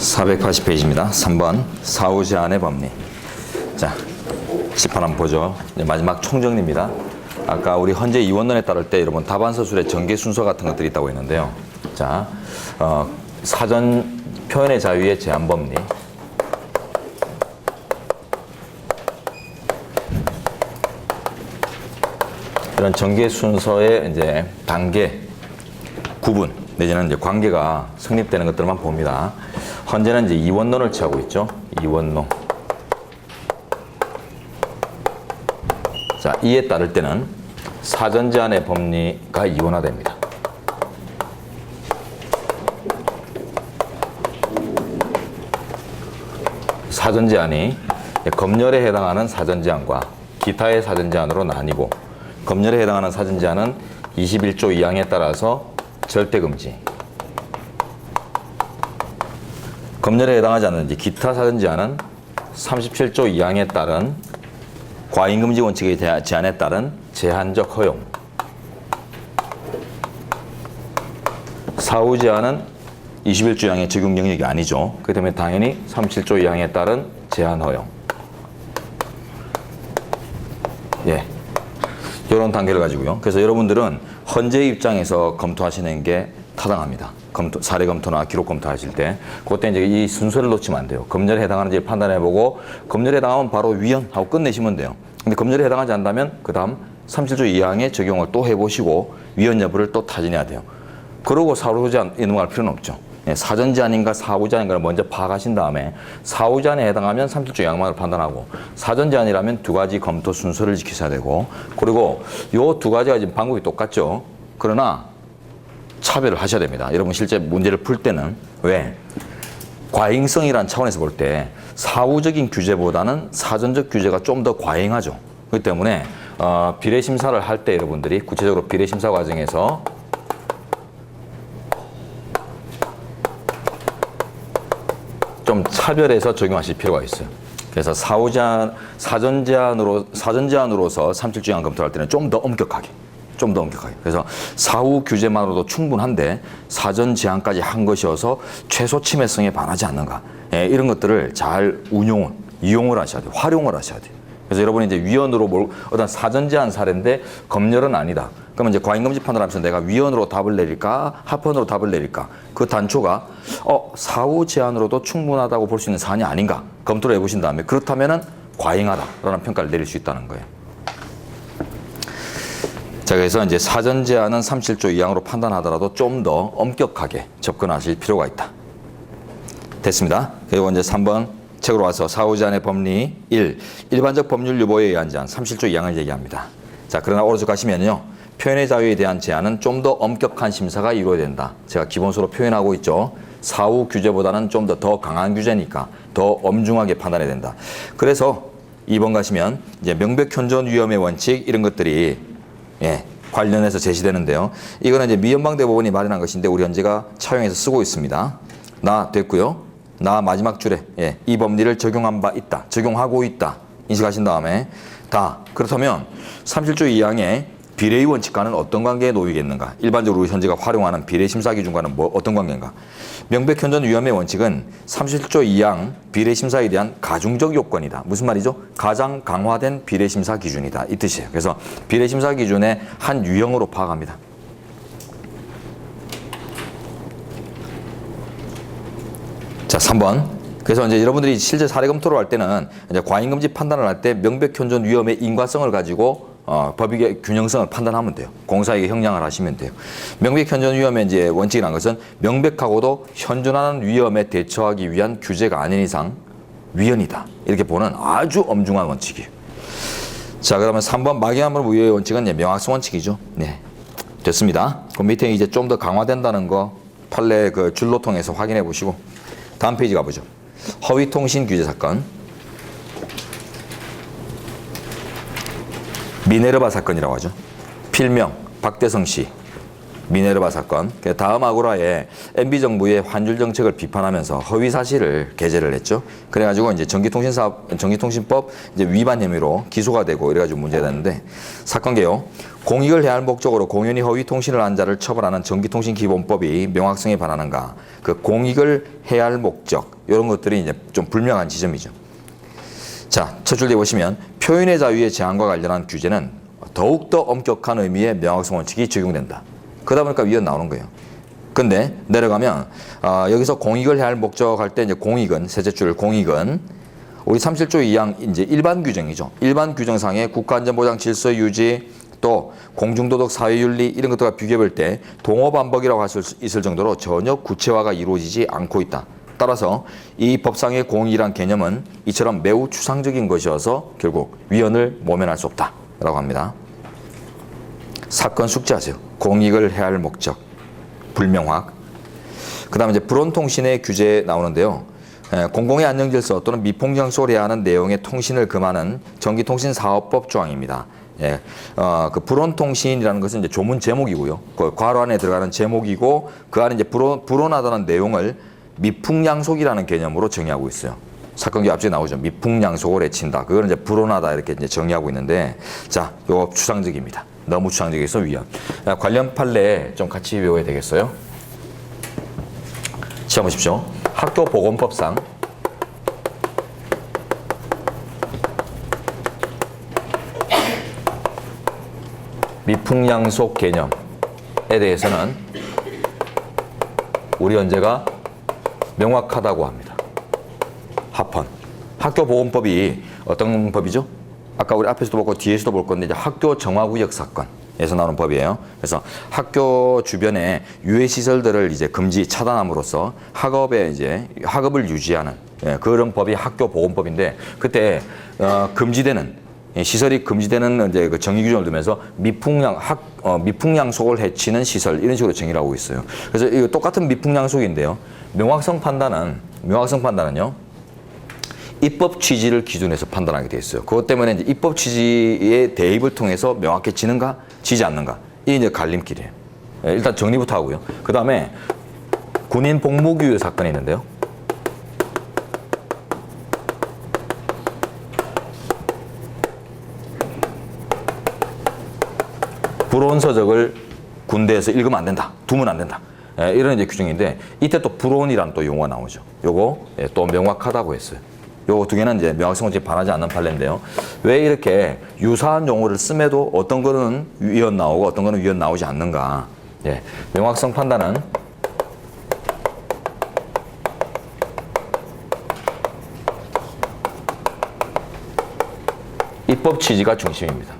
480페이지입니다. 3번 사후 제한의 법리. 자, 칠판 한번 보죠. 마지막 총정리입니다. 아까 우리 헌재 이원론에 따를 때 여러분 답안 서술의 전개 순서 같은 것들이 있다고 했는데요. 자, 사전 표현의 자유의 제한 법리. 이런 전개 순서의 이제 단계, 구분 내지는 이제 관계가 성립되는 것들만 봅니다. 헌재는 이제 이원론을 취하고 있죠. 이원론. 자, 이에 따를 때는 사전 제한의 법리가 이원화됩니다. 사전 제한이 검열에 해당하는 사전 제한과 기타의 사전 제한으로 나뉘고, 검열에 해당하는 사전 제한은 21조 2항에 따라서 절대 금지. 검열에 해당하지 않는 기타 사전 제한은 37조 2항에 따른 과잉 금지 원칙의 제한에 따른 제한적 허용. 사후 제한은 21조 2항의 적용 영역이 아니죠. 그렇기 때문에 당연히 37조 2항에 따른 제한 허용. 예. 이런 단계를 가지고요. 그래서 여러분들은 헌재 입장에서 검토하시는 게 타당합니다. 사례 검토나 기록 검토하실 때 그때 이제 이 순서를 놓치면 안 돼요. 검열에 해당하는지 판단해보고 검열에 해당하면 바로 위헌하고 끝내시면 돼요. 근데 검열에 해당하지 않다면 그 다음 37조 2항의 적용을 또 해보시고 위헌 여부를 또 타진해야 돼요. 그러고 사후 제한 이동할 필요는 없죠. 사전 제한인가 사후 제한인가를 먼저 파악하신 다음에 사후 제한에 해당하면 37조 2항만을 판단하고, 사전 제한이라면 두 가지 검토 순서를 지키셔야 되고, 그리고 요 두 가지가 지금 방법이 똑같죠. 그러나 차별을 하셔야 됩니다. 여러분 실제 문제를 풀 때는 왜? 과잉성이라는 차원에서 볼 때 사후적인 규제보다는 사전적 규제가 좀 더 과잉하죠. 그렇기 때문에 비례 심사를 할 때 여러분들이 구체적으로 비례 심사 과정에서 좀 차별해서 적용하실 필요가 있어요. 그래서 사후 제한, 사전 제한으로서 37조 2항 검토할 때는 좀 더 엄격하게. 그래서 사후 규제만으로도 충분한데 사전 제한까지 한 것이어서 최소 침해성에 반하지 않는가. 예, 이런 것들을 잘 이용을 하셔야 돼요. 활용을 하셔야 돼요. 그래서 여러분이 이제 위헌으로 어떤 사전 제한 사례인데 검열은 아니다. 그러면 이제 과잉금지 판단하면서 내가 위헌으로 답을 내릴까, 합헌으로 답을 내릴까? 그 단초가 사후 제한으로도 충분하다고 볼 수 있는 사안이 아닌가? 검토를 해보신 다음에 그렇다면은 과잉하다라는 평가를 내릴 수 있다는 거예요. 자, 그래서 이제 사전 제한은 37조 2항으로 판단하더라도 좀 더 엄격하게 접근하실 필요가 있다. 됐습니다. 그리고 이제 3번 책으로 와서 사후 제한의 법리 1. 일반적 법률 유보에 의한 제한 37조 2항을 얘기합니다. 자, 그러나 오른쪽 가시면요. 표현의 자유에 대한 제한은 좀 더 엄격한 심사가 이루어야 된다. 제가 기본서로 표현하고 있죠. 사후 규제보다는 좀 더 강한 규제니까 더 엄중하게 판단해야 된다. 그래서 2번 가시면 이제 명백현존 위험의 원칙 이런 것들이 관련해서 제시되는데요. 이거는 이제 미연방 대법원이 마련한 것인데 우리 헌재가 차용해서 쓰고 있습니다. 나 됐고요. 나 마지막 줄에 이 법리를 적용하고 있다. 인식하신 다음에 그렇다면 37조 2항의 비례의 원칙과는 어떤 관계에 놓이겠는가? 일반적으로 현재가 활용하는 비례 심사 기준과는 어떤 관계인가? 명백현존 위험의 원칙은 37조 2항 비례 심사에 대한 가중적 요건이다. 무슨 말이죠? 가장 강화된 비례 심사 기준이다. 이 뜻이에요. 그래서 비례 심사 기준의 한 유형으로 파악합니다. 자, 3번. 그래서 이제 여러분들이 실제 사례 검토를 할 때는 이제 과잉금지 판단을 할 때 명백현존 위험의 인과성을 가지고 법익의 균형성을 판단하면 돼요. 공사에게 형량을 하시면 돼요. 명백현존 위험의 이제 원칙이라는 것은 명백하고도 현존하는 위험에 대처하기 위한 규제가 아닌 이상 위헌이다. 이렇게 보는 아주 엄중한 원칙이에요. 자, 그러면 3번 막연함을 무효의 원칙은 명확성 원칙이죠. 네, 됐습니다. 그 밑에 이제 좀 더 강화된다는 거 판례 그 줄로 통해서 확인해 보시고 다음 페이지 가보죠. 허위통신 규제 사건. 미네르바 사건이라고 하죠. 필명 박대성 씨 미네르바 사건. 다음 아고라에 MB 정부의 환율 정책을 비판하면서 허위 사실을 게재를 했죠. 그래가지고 이제 전기통신법 이제 위반 혐의로 기소가 되고 이래가지고 문제가 됐는데 사건 개요. 공익을 해할 목적으로 공연히 허위 통신을 한 자를 처벌하는 전기통신기본법이 명확성에 반하는가? 그 공익을 해할 목적 이런 것들이 이제 좀 불명한 지점이죠. 자, 첫 줄에 보시면 표현의 자유의 제한과 관련한 규제는 더욱더 엄격한 의미의 명확성 원칙이 적용된다. 그러다 보니까 위헌 나오는 거예요. 근데 내려가면 여기서 공익을 해할 목적 할 때 이제 공익은 셋째 줄 공익은 우리 37조 2항 이제 일반 규정이죠. 일반 규정상의 국가안전보장 질서 유지 또 공중도덕 사회윤리 이런 것들과 비교해볼 때 동어반복이라고 할 수 있을 정도로 전혀 구체화가 이루어지지 않고 있다. 따라서 이 법상의 공익이란 개념은 이처럼 매우 추상적인 것이어서 결국 위헌을 모면할 수 없다라고 합니다. 사건 숙지하세요. 공익을 해할 목적 불명확. 그다음에 이제 불온통신의 규제 나오는데요. 공공의 안전질서 또는 미풍장소를 해야 하는 내용의 통신을 금하는 전기통신사업법 조항입니다. 예, 그 불온통신이라는 것은 이제 조문 제목이고요. 그 괄호 안에 들어가는 제목이고 그 안에 이제 불온하다는 내용을 미풍양속이라는 개념으로 정의하고 있어요. 사건기 앞쪽에 나오죠. 미풍양속을 해친다. 그거는 이제 불온하다 이렇게 이제 정의하고 있는데, 자, 요거 추상적입니다. 너무 추상적이어서 위헌. 관련 판례 좀 같이 외워야 되겠어요. 시험 보십시오. 학교보건법상 미풍양속 개념에 대해서는 우리 연재가 명확하다고 합니다. 합헌. 학교보건법이 어떤 법이죠? 아까 우리 앞에서도 보고 뒤에서도 볼 건데 이제 학교 정화구역 사건에서 나오는 법이에요. 그래서 학교 주변에 유해 시설들을 이제 금지 차단함으로써 학업을 유지하는 그런 법이 학교보건법인데 그때 금지되는 시설이 금지되는 이제 그 정의 규정을 두면서 미풍양속을 해치는 시설 이런 식으로 정의를 하고 있어요. 그래서 이거 똑같은 미풍양속인데요. 명확성 판단은요. 입법 취지를 기준해서 판단하게 돼 있어요. 그것 때문에 이제 입법 취지의 대입을 통해서 명확해지는가, 지지 않는가 이게 이제 갈림길이에요. 일단 정리부터 하고요. 그 다음에 군인 복무규율 사건이 있는데요. 불온서적을 군대에서 읽으면 안 된다, 두면 안 된다. 이런 이제 규정인데 이때 또 불온이라는 또 용어가 나오죠. 요거 또 명확하다고 했어요. 요 두 개는 이제 명확성 원칙에 반하지 않는 판례인데요. 왜 이렇게 유사한 용어를 씀에도 어떤 거는 위헌 나오고 어떤 거는 위헌 나오지 않는가? 예, 명확성 판단은 입법 취지가 중심입니다.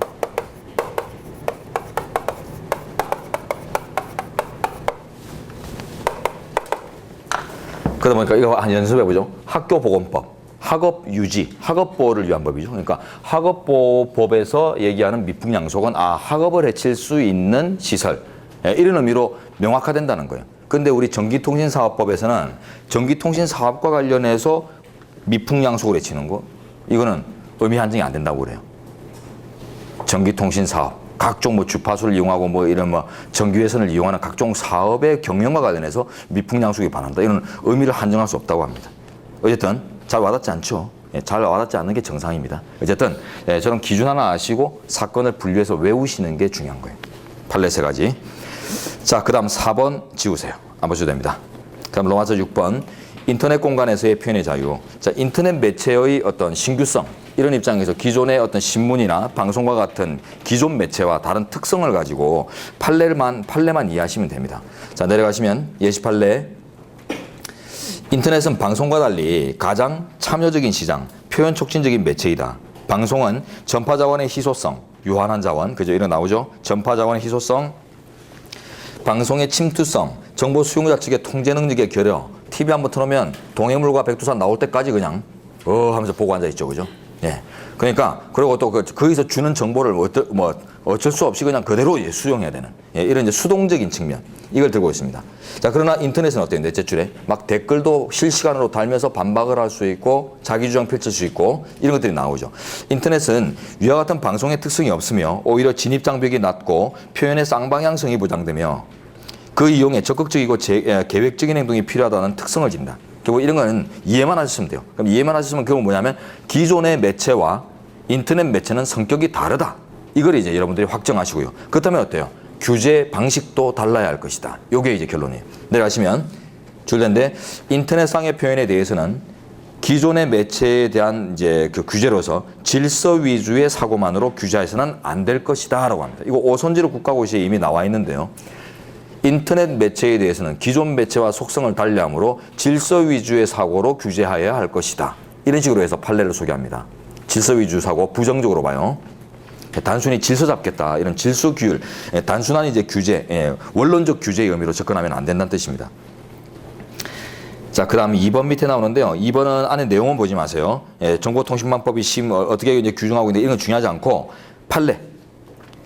그러다 보니까 이거 한 연습해보죠. 학교보건법. 학업유지, 학업보호를 위한 법이죠. 그러니까 학업보호법에서 얘기하는 미풍양속은 학업을 해칠 수 있는 시설. 이런 의미로 명확화된다는 거예요. 근데 우리 전기통신사업법에서는 전기통신사업과 관련해서 미풍양속을 해치는 거 이거는 의미 한정이 안 된다고 그래요. 전기통신사업. 각종 뭐 주파수를 이용하고 뭐 이런 뭐 전기회선을 이용하는 각종 사업의 경영과 관련해서 미풍양속에 반한다. 이런 의미를 한정할 수 없다고 합니다. 어쨌든 잘 와닿지 않죠. 잘 와닿지 않는 게 정상입니다. 어쨌든 저런 기준 하나 아시고 사건을 분류해서 외우시는 게 중요한 거예요. 판례 세 가지. 자, 그 다음 4번 지우세요. 안 보셔도 됩니다. 그다음 로마서 6번 인터넷 공간에서의 표현의 자유. 자, 인터넷 매체의 어떤 신규성 이런 입장에서 기존의 어떤 신문이나 방송과 같은 기존 매체와 다른 특성을 가지고 판례만 이해하시면 됩니다. 자, 내려가시면 예시 판례. 인터넷은 방송과 달리 가장 참여적인 시장, 표현 촉진적인 매체이다. 방송은 전파 자원의 희소성, 유한한 자원, 그죠? 이런 나오죠? 전파 자원의 희소성, 방송의 침투성, 정보 수용자 측의 통제 능력의 결여. TV 한번 틀어놓으면 동해물과 백두산 나올 때까지 그냥 하면서 보고 앉아 있죠, 그죠? 예. 그러니까 그리고 또 거기서 주는 정보를 어쩔 수 없이 그냥 그대로 수용해야 되는 이런 이제 수동적인 측면 이걸 들고 있습니다. 자, 그러나 인터넷은 어때요? 넷째 줄에 막 댓글도 실시간으로 달면서 반박을 할 수 있고 자기 주장 펼칠 수 있고 이런 것들이 나오죠. 인터넷은 위와 같은 방송의 특성이 없으며 오히려 진입 장벽이 낮고 표현의 쌍방향성이 보장되며 그 이용에 적극적이고 계획적인 행동이 필요하다는 특성을 띈다. 결국 이런 거는 이해만 하셨으면 돼요. 그럼 이해만 하셨으면 결국 뭐냐면 기존의 매체와 인터넷 매체는 성격이 다르다. 이걸 이제 여러분들이 확정하시고요. 그렇다면 어때요? 규제 방식도 달라야 할 것이다. 요게 이제 결론이에요. 내려가시면 줄텐데 인터넷상의 표현에 대해서는 기존의 매체에 대한 이제 그 규제로서 질서 위주의 사고만으로 규제해서는 안 될 것이다라고 합니다. 이거 오선지로 국가고시에 이미 나와 있는데요. 인터넷 매체에 대해서는 기존 매체와 속성을 달리하므로 질서 위주의 사고로 규제하여야 할 것이다. 이런 식으로 해서 판례를 소개합니다. 질서 위주 사고 부정적으로 봐요. 단순히 질서 잡겠다 이런 질서 규율, 단순한 이제 규제, 원론적 규제의 의미로 접근하면 안 된다는 뜻입니다. 자, 그 다음 2번 밑에 나오는데요. 2번은 안에 내용은 보지 마세요. 정보통신망법이 어떻게 이제 규정하고 있는데 이런 건 중요하지 않고 판례.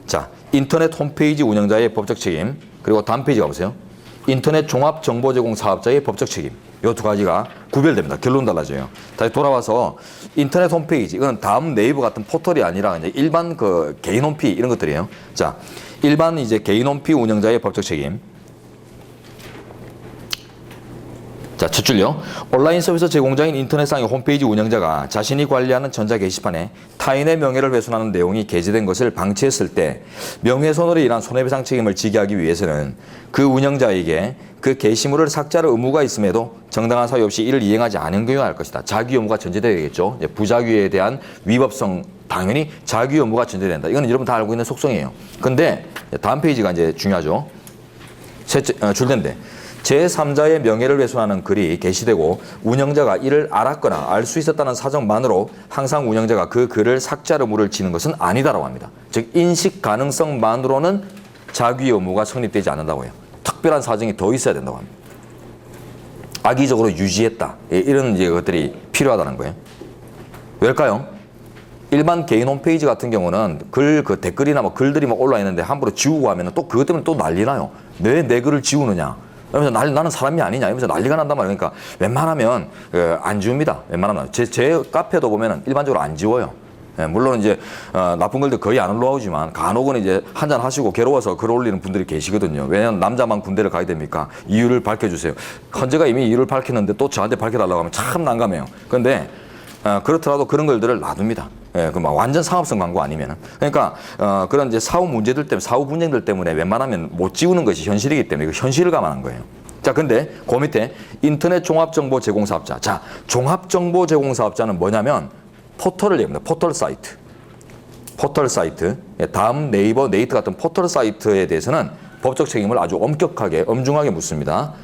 자, 인터넷 홈페이지 운영자의 법적 책임. 그리고 다음 페이지 가보세요. 인터넷 종합정보제공사업자의 법적 책임. 이 두 가지가 구별됩니다. 결론 달라져요. 다시 돌아와서 인터넷 홈페이지. 이건 다음 네이버 같은 포털이 아니라 이제 일반 그 개인 홈피 이런 것들이에요. 자, 일반 이제 개인 홈피 운영자의 법적 책임. 자, 첫 줄요. 온라인 서비스 제공자인 인터넷상의 홈페이지 운영자가 자신이 관리하는 전자 게시판에 타인의 명예를 훼손하는 내용이 게재된 것을 방치했을 때 명예훼손으로 인한 손해배상 책임을 지게 하기 위해서는 그 운영자에게 그 게시물을 삭제할 의무가 있음에도 정당한 사유 없이 이를 이행하지 않은 경우가 할 것이다. 자기 의무가 전제되겠죠. 부작위에 대한 위법성 당연히 자기 의무가 전제된다. 이건 여러분 다 알고 있는 속성이에요. 근데 다음 페이지가 이제 중요하죠. 줄텐데. 제3자의 명예를 훼손하는 글이 게시되고 운영자가 이를 알았거나 알 수 있었다는 사정만으로 항상 운영자가 그 글을 삭제할 의무를 지는 것은 아니다라고 합니다. 즉 인식 가능성만으로는 자기 의무가 성립되지 않는다고 해요. 특별한 사정이 더 있어야 된다고 합니다. 악의적으로 유지했다. 이런 이제 것들이 필요하다는 거예요. 왜일까요? 일반 개인 홈페이지 같은 경우는 그 댓글이나 뭐 글들이 막 올라 있는데 함부로 지우고 하면 또 그것 때문에 또 난리 나요. 왜 내 글을 지우느냐? 그러면서 나는 사람이 아니냐 이러면서 난리가 난단 말이에요. 그러니까 웬만하면 안 지웁니다. 웬만하면 제 카페도 보면은 일반적으로 안 지워요. 물론 이제 나쁜 글들 거의 안 올라오지만 간혹은 이제 한잔 하시고 괴로워서 글 올리는 분들이 계시거든요. 왜냐하면 남자만 군대를 가야 됩니까? 이유를 밝혀주세요. 헌재가 이미 이유를 밝혔는데 또 저한테 밝혀달라고 하면 참 난감해요. 그런데 그렇더라도 그런 글들을 놔둡니다. 그 막 완전 상업성 광고 아니면은. 그러니까 그런 이제 사후 문제들 때문에 사후 분쟁들 때문에 웬만하면 못 지우는 것이 현실이기 때문에 그 현실을 감안한 거예요. 자, 근데 그 밑에 인터넷 종합정보 제공사업자. 자, 종합정보 제공사업자는 뭐냐면 포털을 얘기합니다. 포털 사이트. 포털 사이트. 다음 네이버, 네이트 같은 포털 사이트에 대해서는 법적 책임을 아주 엄격하게, 엄중하게 묻습니다.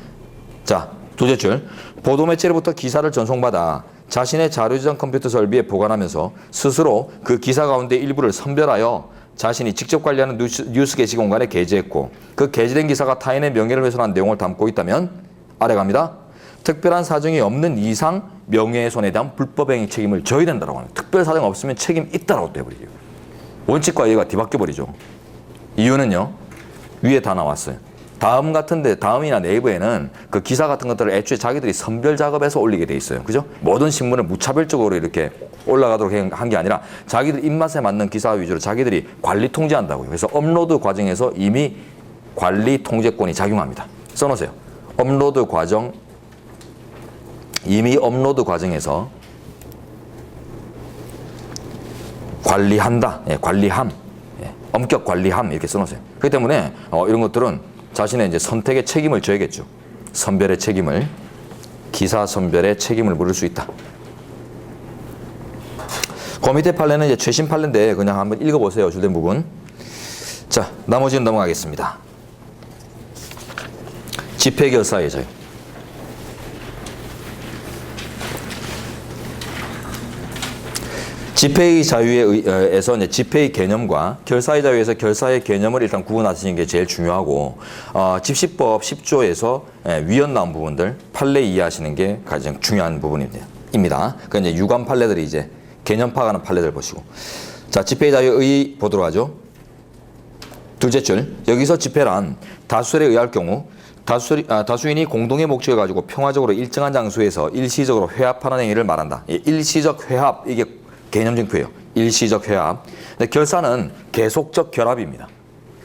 자, 두째 줄. 보도매체로부터 기사를 전송받아 자신의 자료저장 컴퓨터 설비에 보관하면서 스스로 그 기사 가운데 일부를 선별하여 자신이 직접 관리하는 뉴스 게시 공간에 게재했고 그 게재된 기사가 타인의 명예를 훼손한 내용을 담고 있다면 아래 갑니다. 특별한 사정이 없는 이상 명예훼손에 대한 불법행위 책임을 져야 된다고 하는 특별 사정 없으면 책임 있다라고 돼버리죠. 원칙과 이해가 뒤바뀌어 버리죠. 이유는요. 위에 다 나왔어요. 다음 같은데 다음이나 네이버에는 그 기사 같은 것들을 애초에 자기들이 선별 작업해서 올리게 돼 있어요. 그죠? 모든 신문을 무차별적으로 이렇게 올라가도록 한 게 아니라 자기들 입맛에 맞는 기사 위주로 자기들이 관리 통제한다고요. 그래서 업로드 과정에서 이미 관리 통제권이 작용합니다. 써놓으세요. 업로드 과정, 이미 업로드 과정에서 관리한다. 관리함. 엄격 관리함. 이렇게 써놓으세요. 그렇기 때문에 이런 것들은 자신의 이제 선택의 책임을 져야겠죠. 선별의 책임을, 기사 선별의 책임을 물을 수 있다. 그 밑에 판례는 이제 최신 판례인데 그냥 한번 읽어보세요. 줄된 부분. 자, 나머지는 넘어가겠습니다. 집회결사의 자유. 집회의 자유에서 이제 집회의 개념과 결사의 자유에서 결사의 개념을 일단 구분하시는 게 제일 중요하고 집시법 10조에서 위헌 나온 부분들 판례 이해하시는 게 가장 중요한 부분입니다. 그러니까 이제 유관 판례들이 이제 개념 파악하는 판례들 보시고 자 집회의 자유의 보도록 하죠. 둘째 줄 여기서 집회란 다수설에 의할 경우 다수인이 공동의 목적을 가지고 평화적으로 일정한 장소에서 일시적으로 회합하는 행위를 말한다. 일시적 회합 이게 개념적 표예요. 일시적 회합. 근데 결사는 계속적 결합입니다.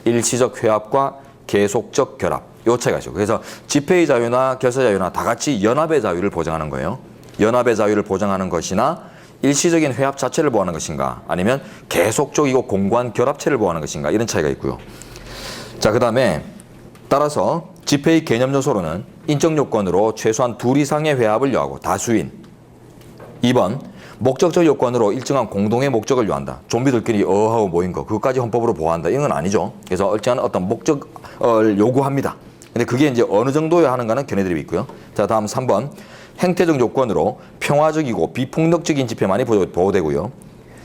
일시적 회합과 계속적 결합. 요 차이가 있어요. 그래서 집회의 자유나 결사 자유나 다 같이 연합의 자유를 보장하는 거예요. 연합의 자유를 보장하는 것이나 일시적인 회합 자체를 보호하는 것인가, 아니면 계속적이고 공고한 결합체를 보호하는 것인가, 이런 차이가 있고요. 자, 그 다음에 따라서 집회의 개념 요소로는 인적 요건으로 최소한 둘 이상의 회합을 요하고 다수인. 2번 목적적 요건으로 일정한 공동의 목적을 요한다. 좀비들끼리 하고 모인 거 그것까지 헌법으로 보호한다, 이건 아니죠. 그래서 일정한 어떤 목적을 요구합니다. 근데 그게 이제 어느 정도야 하는가는 견해들이 있고요. 자, 다음 3번 행태적 요건으로 평화적이고 비폭력적인 집회만이 보호되고요.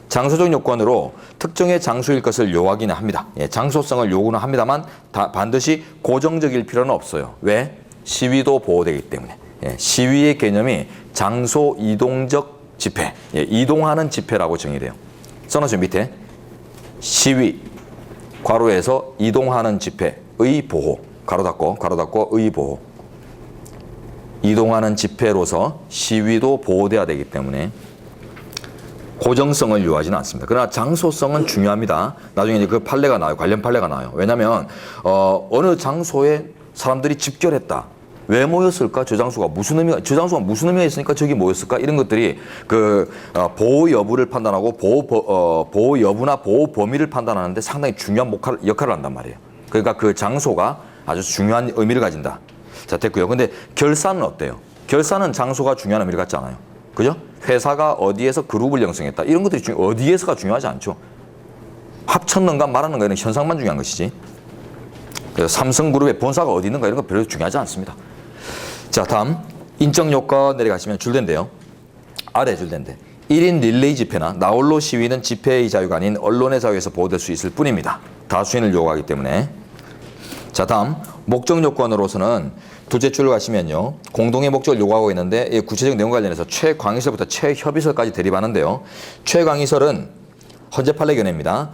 장소적 요건으로 특정의 장소일 것을 요하기는 합니다. 예, 장소성을 요구는 합니다만 반드시 고정적일 필요는 없어요. 왜? 시위도 보호되기 때문에. 예, 시위의 개념이 장소 이동적 집회, 예, 이동하는 집회라고 정의돼요. 써놓으신 밑에 시위, 괄호에서 이동하는 집회의 보호, 가로 닫고 의 보호. 이동하는 집회로서 시위도 보호돼야 되기 때문에 고정성을 요하지는 않습니다. 그러나 장소성은 중요합니다. 나중에 이제 그 판례가 나와요. 관련 판례가 나와요. 왜냐하면 어느 장소에 사람들이 집결했다. 왜 모였을까? 저 장소가 무슨 의미가 있으니까 저기 모였을까? 이런 것들이 그 보호 여부를 판단하고 보호 여부나 보호 범위를 판단하는데 상당히 중요한 역할을 한단 말이에요. 그러니까 그 장소가 아주 중요한 의미를 가진다. 자, 됐고요. 근데 결사는 어때요? 결사는 장소가 중요한 의미를 갖지 않아요. 그죠? 회사가 어디에서 그룹을 형성했다. 이런 것들이 어디에서가 중요하지 않죠. 합쳤는가 말았는가 이런 현상만 중요한 것이지. 그래서 삼성그룹의 본사가 어디 있는가 이런 거 별로 중요하지 않습니다. 자, 다음 인적 요건 내려가시면 줄된데요. 아래 줄된데 1인 릴레이 집회나 나홀로 시위는 집회의 자유가 아닌 언론의 자유에서 보호될 수 있을 뿐입니다. 다수인을 요구하기 때문에. 자, 다음 목적 요건으로서는 두째 줄을 가시면요. 공동의 목적을 요구하고 있는데 구체적 내용과 관련해서 최광의설부터 최협의설까지 대립하는데요. 최광의설은 헌재 판례 견해입니다.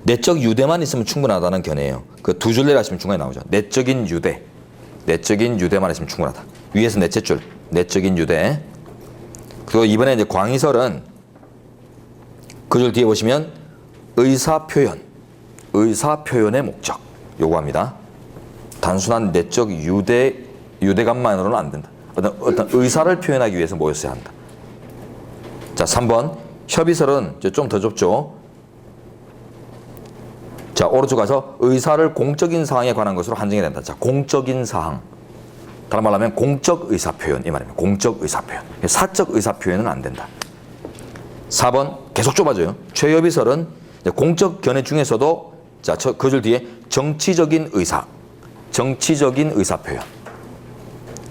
내적 유대만 있으면 충분하다는 견해예요. 그 두 줄 내려가시면 중간에 나오죠. 내적인 유대만 있으면 충분하다. 위에서 넷째 줄, 내적인 유대. 그리고 이번에 이제 광의설은 그 줄 뒤에 보시면 의사표현의 목적 요구합니다. 단순한 내적 유대감만으로는 안 된다. 어떤 의사를 표현하기 위해서 모였어야 한다. 자, 3번 협의설은 좀 더 좁죠. 자, 오른쪽 가서 의사를 공적인 사항에 관한 것으로 한정해야 된다. 자, 공적인 사항. 다른 말로 하면 공적 의사표현, 이 말입니다. 공적 의사표현. 사적 의사표현은 안 된다. 4번 계속 좁아져요. 최협의설은 공적 견해 중에서도 자, 그 줄 뒤에 정치적인 의사표현.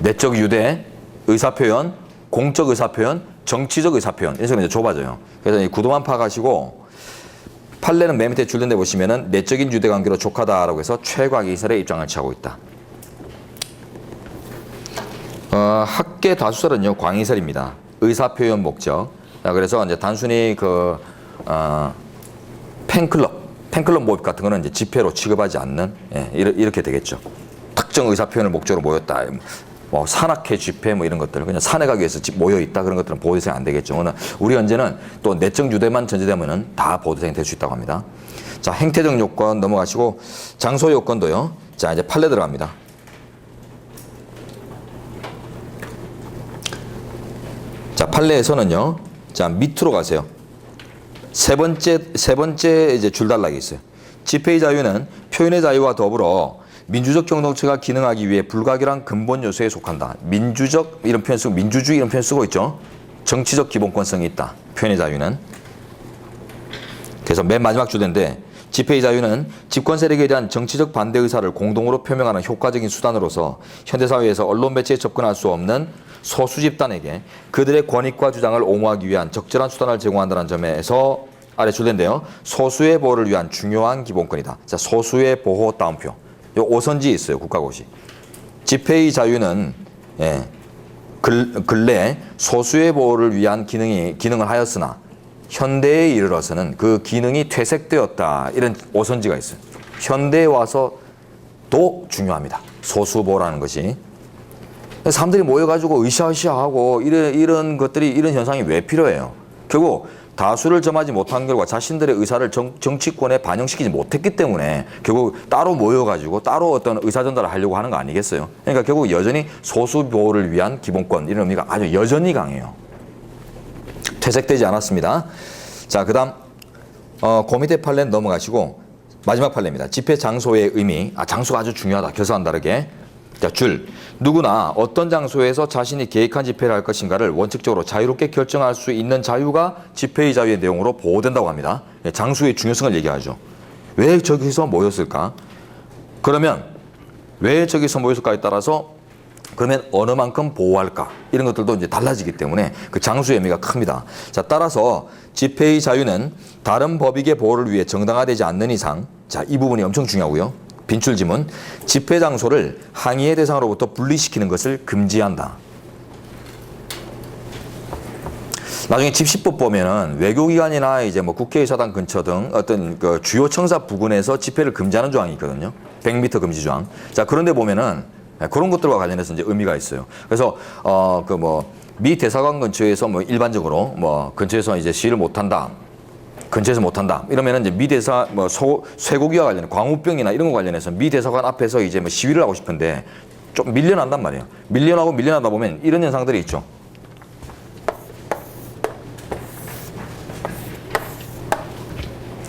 내적 유대, 의사표현, 공적 의사표현, 정치적 의사표현. 이런 식으로 이제 좁아져요. 그래서 이 구도만 파가시고 판례는 맨 밑에 줄된 데 보시면은 내적인 유대 관계로 족하다라고 해서 최광의설의 입장을 취하고 있다. 학계 다수설은요, 광의설입니다. 의사표현 목적. 자, 그래서 이제 단순히 팬클럽 모임 같은 거는 이제 집회로 취급하지 않는, 예, 이렇게 되겠죠. 특정 의사표현을 목적으로 모였다. 뭐 산악회 집회 뭐 이런 것들, 그냥 산에 가기 위해서 모여 있다, 그런 것들은 보호 대상이 안 되겠죠. 우리 현재는 또 내적 유대만 전제되면은 다 보호 대상이 될 수 있다고 합니다. 자, 행태적 요건 넘어가시고 장소 요건도요. 자, 이제 판례 들어갑니다. 자, 판례에서는요. 자, 밑으로 가세요. 세 번째 이제 줄단락이 있어요. 집회의 자유는 표현의 자유와 더불어 민주적 공동체가 기능하기 위해 불가결한 근본 요소에 속한다. 민주적 이런 표현 쓰고 민주주의 이런 표현 쓰고 있죠. 정치적 기본권성이 있다. 표현의 자유는. 그래서 맨 마지막 줄인데 집회의 자유는 집권 세력에 대한 정치적 반대 의사를 공동으로 표명하는 효과적인 수단으로서 현대사회에서 언론 매체에 접근할 수 없는 소수 집단에게 그들의 권익과 주장을 옹호하기 위한 적절한 수단을 제공한다는 점에서 아래 줄인데요. 소수의 보호를 위한 중요한 기본권이다. 자, 소수의 보호 따옴표. 요 오선지에 있어요. 국가고시. 집회의 자유는 근래 소수의 보호를 위한 기능을 하였으나 현대에 이르러서는 그 기능이 퇴색되었다. 이런 오선지가 있어요. 현대에 와서도 중요합니다. 소수 보호라는 것이. 사람들이 모여가지고 으쌰으쌰하고 이런 것들이, 이런 현상이 왜 필요해요? 결국 다수를 점하지 못한 결과 자신들의 의사를 정치권에 반영시키지 못했기 때문에 결국 따로 모여가지고 따로 어떤 의사 전달을 하려고 하는 거 아니겠어요? 그러니까 결국 여전히 소수 보호를 위한 기본권 이런 의미가 아주 여전히 강해요. 퇴색되지 않았습니다. 자, 그다음 그 밑에 판례는 넘어가시고 마지막 판례입니다. 집회 장소의 의미. 장소가 아주 중요하다. 결사와는 다르게. 자, 누구나 어떤 장소에서 자신이 계획한 집회를 할 것인가를 원칙적으로 자유롭게 결정할 수 있는 자유가 집회의 자유의 내용으로 보호된다고 합니다. 장소의 중요성을 얘기하죠. 왜 저기서 모였을까? 그러면 왜 저기서 모였을까에 따라서 그러면 어느 만큼 보호할까? 이런 것들도 이제 달라지기 때문에 그 장수의 의미가 큽니다. 자, 따라서 집회의 자유는 다른 법익의 보호를 위해 정당화되지 않는 이상, 자, 이 부분이 엄청 중요하고요. 빈출 지문, 집회 장소를 항의의 대상으로부터 분리시키는 것을 금지한다. 나중에 집시법 보면은 외교기관이나 이제 뭐 국회의사당 근처 등 어떤 그 주요 청사 부근에서 집회를 금지하는 조항이 있거든요. 100m 금지 조항. 자, 그런데 보면은 그런 것들과 관련해서 이제 의미가 있어요. 그래서 그 뭐 미 대사관 근처에서 뭐 일반적으로 뭐 근처에서 이제 시위를 못 한다. 근처에서 못 한다. 이러면은 이제 미 대사 뭐 쇠고기와 관련 광우병이나 이런 거 관련해서 미 대사관 앞에서 이제 뭐 시위를 하고 싶은데 좀 밀려난단 말이에요. 밀려나다 보면 이런 현상들이 있죠.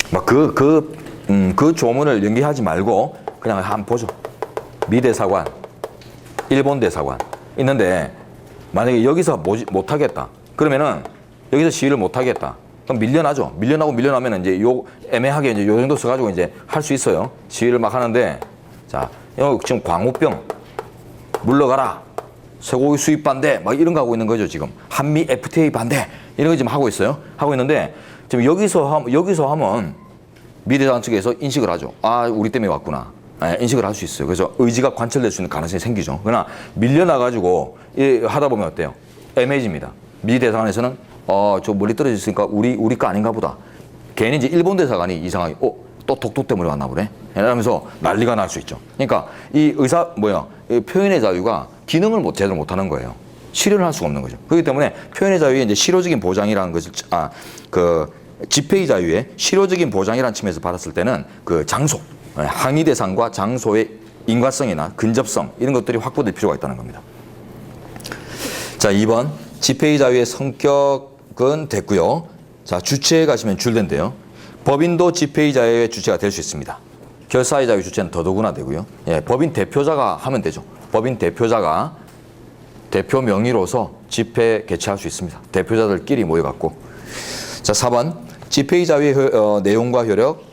막 그 조문을 연기하지 말고 그냥 한번 보죠. 미 대사관, 일본 대사관 있는데 만약에 여기서 못 하겠다. 그러면은 여기서 시위를 못 하겠다. 그럼 밀려나죠. 밀려나면 이제 요 애매하게 이제 요 정도 써가지고 이제 할 수 있어요. 시위를 막 하는데 자, 지금 광우병 물러가라. 쇠고기 수입 반대 막 이런 거 하고 있는 거죠. 지금 한미 FTA 반대 이런 거 지금 하고 있어요. 하고 있는데 지금 여기서 하면 미 대사관 측에서 인식을 하죠. 아, 우리 때문에 왔구나. 인식을 할 수 있어요. 그래서 의지가 관철될 수 있는 가능성이 생기죠. 그러나 밀려나가지고 하다 보면 어때요? 애매해집니다. 미 대사관에서는 저 멀리 떨어져 있으니까 우리 거 아닌가 보다. 괜히 이제 일본 대사관이 이상하게 또 독도 때문에 왔나 보네. 이러면서 난리가 날 수 있죠. 그러니까 이 이 표현의 자유가 기능을 제대로 못하는 거예요. 실현을 할 수가 없는 거죠. 그렇기 때문에 표현의 자유의 이제 실효적인 보장이라는 것을 집회의 자유의 실효적인 보장이라는 측면에서 받았을 때는 그 장소, 항의 대상과 장소의 인과성이나 근접성 이런 것들이 확보될 필요가 있다는 겁니다. 자, 2번 집회의 자유의 성격은 됐고요. 자, 주체에 가시면 줄된데요. 법인도 집회의 자유의 주체가 될 수 있습니다. 결사의 자유 주체는 더더구나 되고요. 법인 대표자가 하면 되죠. 법인 대표자가 대표 명의로서 집회 개최할 수 있습니다. 대표자들끼리 모여갖고. 자, 4번 집회의 자유의 내용과 효력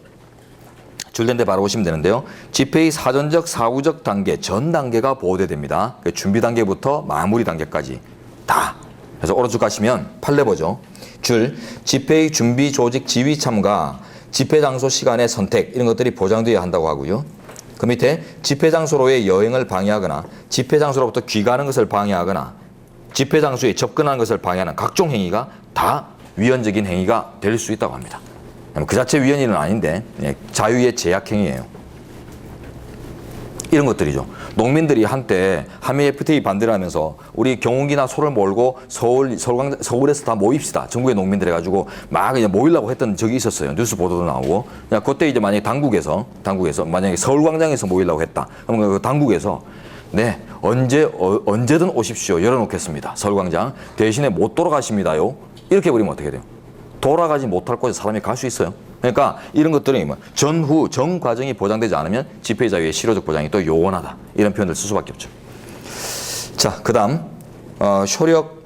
줄된데 바로 보시면 되는데요. 집회의 사전적, 사후적 단계, 전 단계가 보호돼야 됩니다. 준비 단계부터 마무리 단계까지 다. 그래서 오른쪽 가시면 판례 보죠. 집회의 준비, 조직, 지휘 참가, 집회 장소, 시간의 선택 이런 것들이 보장되어야 한다고 하고요. 그 밑에 집회 장소로의 여행을 방해하거나 집회 장소로부터 귀가하는 것을 방해하거나 집회 장소에 접근하는 것을 방해하는 각종 행위가 다 위헌적인 행위가 될 수 있다고 합니다. 그 자체 위헌일은 아닌데 자유의 제약 행위예요. 이런 것들이죠. 농민들이 한때 한미 FTA 반대를 하면서 우리 경운기나 소를 몰고 서울에서 다 모입시다. 전국의 농민들 해가지고 막 그냥 모이려고 했던 적이 있었어요. 뉴스 보도도 나오고. 그때 이제 만약에 당국에서 만약에 서울광장에서 모이려고 했다. 그러면 그 당국에서 언제든 오십시오. 열어놓겠습니다. 서울광장. 대신에 못 돌아가십니다요. 이렇게 버리면 어떻게 돼요? 돌아가지 못할 곳에 사람이 갈 수 있어요. 그러니까 이런 것들이 전 과정이 보장되지 않으면 집회 자유의 실효적 보장이 또 요원하다. 이런 표현을 쓸 수밖에 없죠. 자, 그 다음 효력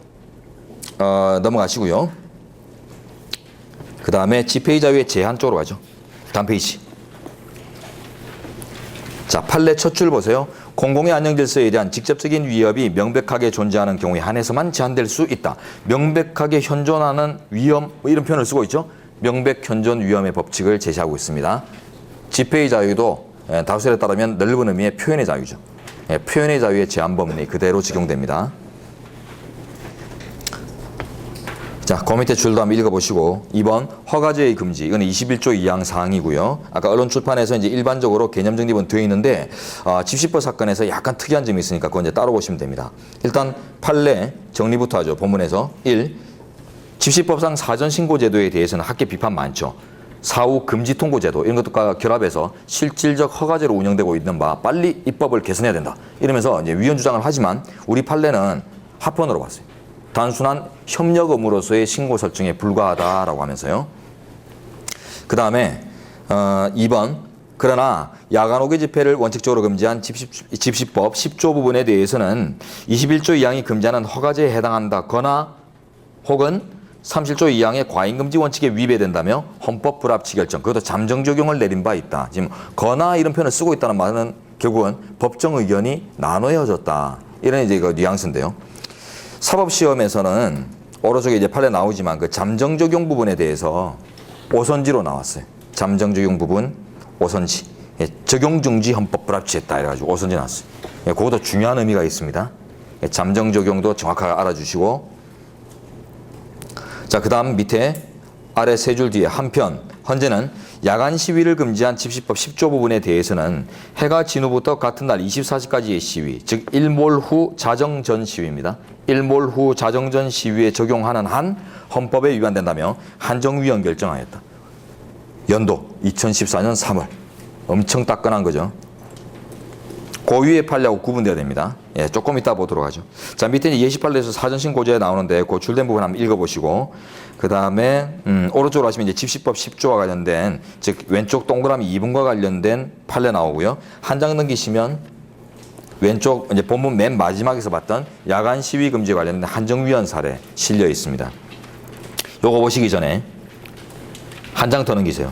넘어가시고요. 그 다음에 집회 자유의 제한 쪽으로 가죠. 다음 페이지. 자, 판례 첫 줄 보세요. 공공의 안녕 질서에 대한 직접적인 위협이 명백하게 존재하는 경우에 한해서만 제한될 수 있다. 명백하게 현존하는 위험 이런 표현을 쓰고 있죠. 명백 현존 위험의 법칙을 제시하고 있습니다. 집회의 자유도 다수설에 따르면 넓은 의미의 표현의 자유죠. 표현의 자유의 제한 범위 그대로 적용됩니다. 자, 그 밑에 줄도 한번 읽어보시고 2번 허가제의 금지. 이건 21조 2항 사항이고요. 아까 언론출판에서 이제 일반적으로 개념 정립은 되어 있는데 집시법 사건에서 약간 특이한 점이 있으니까 그건 이제 따로 보시면 됩니다. 일단 판례 정리부터 하죠. 본문에서 1. 집시법상 사전신고제도에 대해서는 학계 비판 많죠. 사후 금지통고제도 이런 것들과 결합해서 실질적 허가제로 운영되고 있는 바 빨리 입법을 개선해야 된다. 이러면서 이제 위헌 주장을 하지만 우리 판례는 합헌으로 봤어요. 단순한 협력 의무로서의 신고 설정에 불과하다라고 하면서요. 그 다음에 2번 그러나 야간 5개 집회를 원칙적으로 금지한 집시법 10조 부분에 대해서는 21조 2항이 금지하는 허가제에 해당한다거나 혹은 37조 2항의 과잉금지 원칙에 위배된다며 헌법 불합치 결정, 그것도 잠정 적용을 내린 바 있다. 지금 거나 이런 표현을 쓰고 있다는 말은 결국은 법정 의견이 나눠져졌다. 이런 이제 그 뉘앙스인데요. 사법시험에서는 오른쪽에 이제 판례 나오지만 그 잠정 적용 부분에 대해서 오선지로 나왔어요. 잠정 적용 부분 오선지. 예, 적용 중지 헌법 불합치했다 이래가지고 오선지 나왔어요. 예, 그것도 중요한 의미가 있습니다. 예, 잠정 적용도 정확하게 알아주시고. 자, 그 다음 밑에 아래 세 줄 뒤에 한편 헌재는 야간 시위를 금지한 집시법 10조 부분에 대해서는 해가 진 후부터 같은 날 24시까지의 시위, 즉 일몰 후 자정 전 시위입니다. 일몰 후 자정 전 시위에 적용하는 한 헌법에 위반된다며 한정위헌 결정하였다. 연도 2014년 3월. 엄청 따끈한 거죠. 고유의 판례하고 구분되어야 됩니다. 예, 조금 이따 보도록 하죠. 자, 밑에 예시 판례에서 사전신고제에 나오는데 그 줄된 부분 한번 읽어보시고 그 다음에 오른쪽으로 하시면 이제 집시법 10조와 관련된 즉 왼쪽 동그라미 2분과 관련된 판례 나오고요. 한 장 넘기시면 왼쪽 이제 본문 맨 마지막에서 봤던 야간 시위 금지에 관련된 한정위헌 사례 실려 있습니다. 요거 보시기 전에 한 장 더 넘기세요.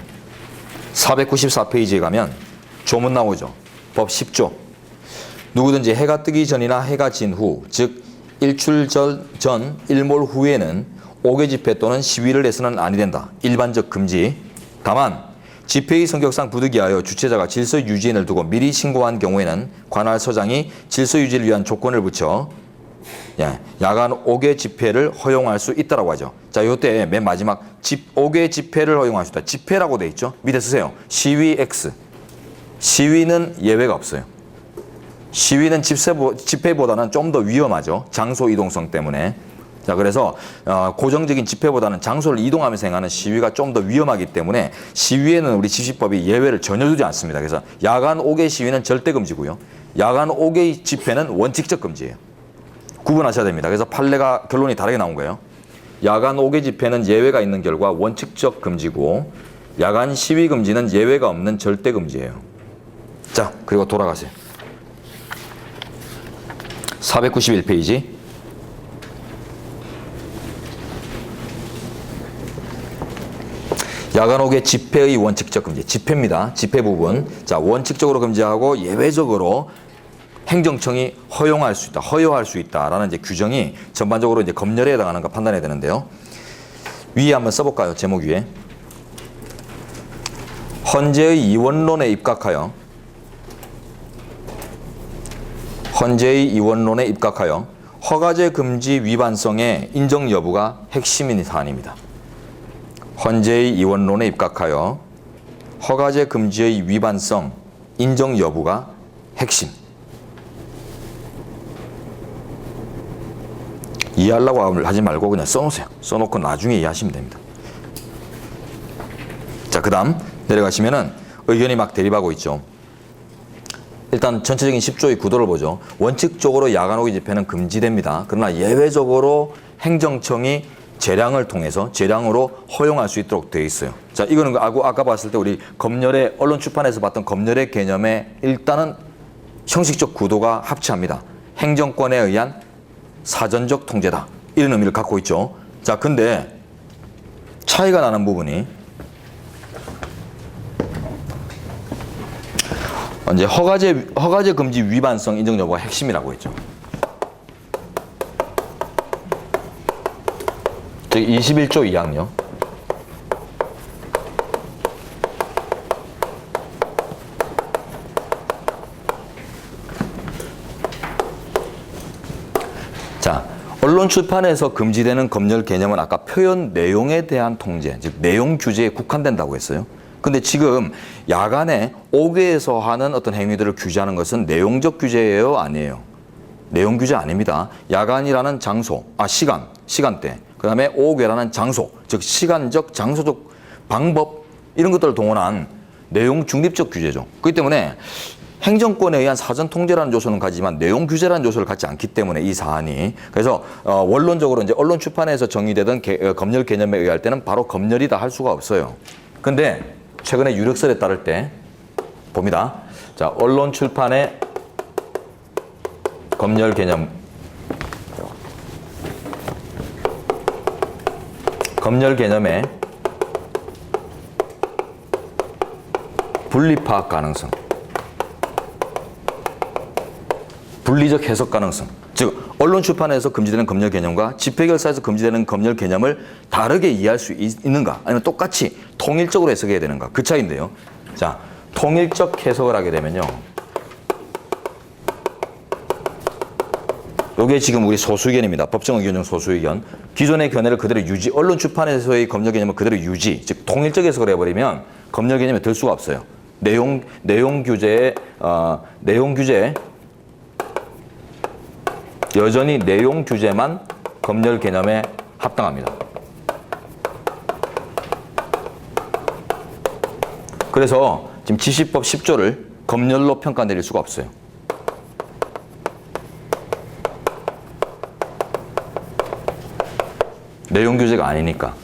494페이지에 가면 조문 나오죠. 법 10조. 누구든지 해가 뜨기 전이나 해가 진 후, 즉 일출절 전 일몰 후에는 5개 집회 또는 시위를 해서는 아니 된다. 일반적 금지. 다만 집회의 성격상 부득이하여 주최자가 질서 유지인을 두고 미리 신고한 경우에는 관할 서장이 질서 유지를 위한 조건을 붙여 야간 5개 집회를 허용할 수 있다라고 하죠. 자, 요때 맨 마지막 5개 집회를 허용할 수 있다. 집회라고 돼 있죠. 밑에 쓰세요. 시위 X. 시위는 예외가 없어요. 시위는 집회보다는 좀 더 위험하죠. 장소 이동성 때문에. 자, 그래서 고정적인 집회보다는 장소를 이동하면서 행하는 시위가 좀 더 위험하기 때문에 시위에는 우리 집시법이 예외를 전혀 두지 않습니다. 그래서 야간 5개 시위는 절대 금지고요. 야간 5개 집회는 원칙적 금지예요. 구분하셔야 됩니다. 그래서 판례가 결론이 다르게 나온 거예요. 야간 5개 집회는 예외가 있는 결과 원칙적 금지고 야간 시위 금지는 예외가 없는 절대 금지예요. 자, 그리고 돌아가세요. 491페이지. 야간 5개 집회의 원칙적 금지. 집회입니다. 집회 부분. 자, 원칙적으로 금지하고 예외적으로 행정청이 허용할 수 있다, 허용할 수 있다라는 이제 규정이 전반적으로 이제 검열에 해당하는 거 판단해야 되는데요. 위에 한번 써볼까요? 제목 위에. 헌재의 이원론에 입각하여 허가제 금지 위반성의 인정 여부가 핵심인 사안입니다. 헌재의 이원론에 입각하여 허가제 금지의 위반성, 인정 여부가 핵심. 이해하려고 하지 말고 그냥 써놓으세요. 써놓고 나중에 이해하시면 됩니다. 자, 그 다음 내려가시면은 의견이 막 대립하고 있죠. 일단 전체적인 10조의 구도를 보죠. 원칙적으로 야간 5개 집회는 금지됩니다. 그러나 예외적으로 행정청이 재량을 통해서 재량으로 허용할 수 있도록 되어 있어요. 자, 이거는 아까 봤을 때 우리 검열의 언론 출판에서 봤던 검열의 개념에 일단은 형식적 구도가 합치합니다. 행정권에 의한 사전적 통제다. 이런 의미를 갖고 있죠. 자, 근데 차이가 나는 부분이 이제 허가제 금지 위반성 인정 여부가 핵심이라고 했죠. 즉 21조 2항요. 자, 언론 출판에서 금지되는 검열 개념은 아까 표현 내용에 대한 통제, 즉 내용 규제에 국한된다고 했어요. 근데 지금 야간에 5개에서 하는 어떤 행위들을 규제하는 것은 내용적 규제예요? 아니에요? 내용 규제 아닙니다. 야간이라는 장소, 시간대, 그 다음에 오괴라는 장소, 즉 시간적, 장소적 방법 이런 것들을 동원한 내용 중립적 규제죠. 그렇기 때문에 행정권에 의한 사전 통제라는 요소는 가지만 내용 규제라는 요소를 갖지 않기 때문에 이 사안이 그래서 원론적으로 이제 언론 출판에서 정의되던 검열 개념에 의할 때는 바로 검열이다 할 수가 없어요. 근데 최근에 유력설에 따를 때 봅니다. 자, 언론 출판의 검열 개념, 검열 개념의 분리 파악 가능성, 분리적 해석 가능성, 즉 언론 출판에서 금지되는 검열 개념과 집회결사에서 금지되는 검열 개념을 다르게 이해할 수 있는가, 아니면 똑같이 통일적으로 해석해야 되는가, 그 차이인데요. 자, 통일적 해석을 하게 되면요, 이게 지금 우리 소수의견입니다. 법정 의견 중 소수의견. 기존의 견해를 그대로 유지, 언론 출판에서의 검열 개념을 그대로 유지, 즉 통일적 해석을 해버리면 검열 개념에 들 수가 없어요. 내용 규제에 여전히 내용 규제만 검열 개념에 합당합니다. 그래서 지금 지시법 10조를 검열로 평가 내릴 수가 없어요. 내용 규제가 아니니까.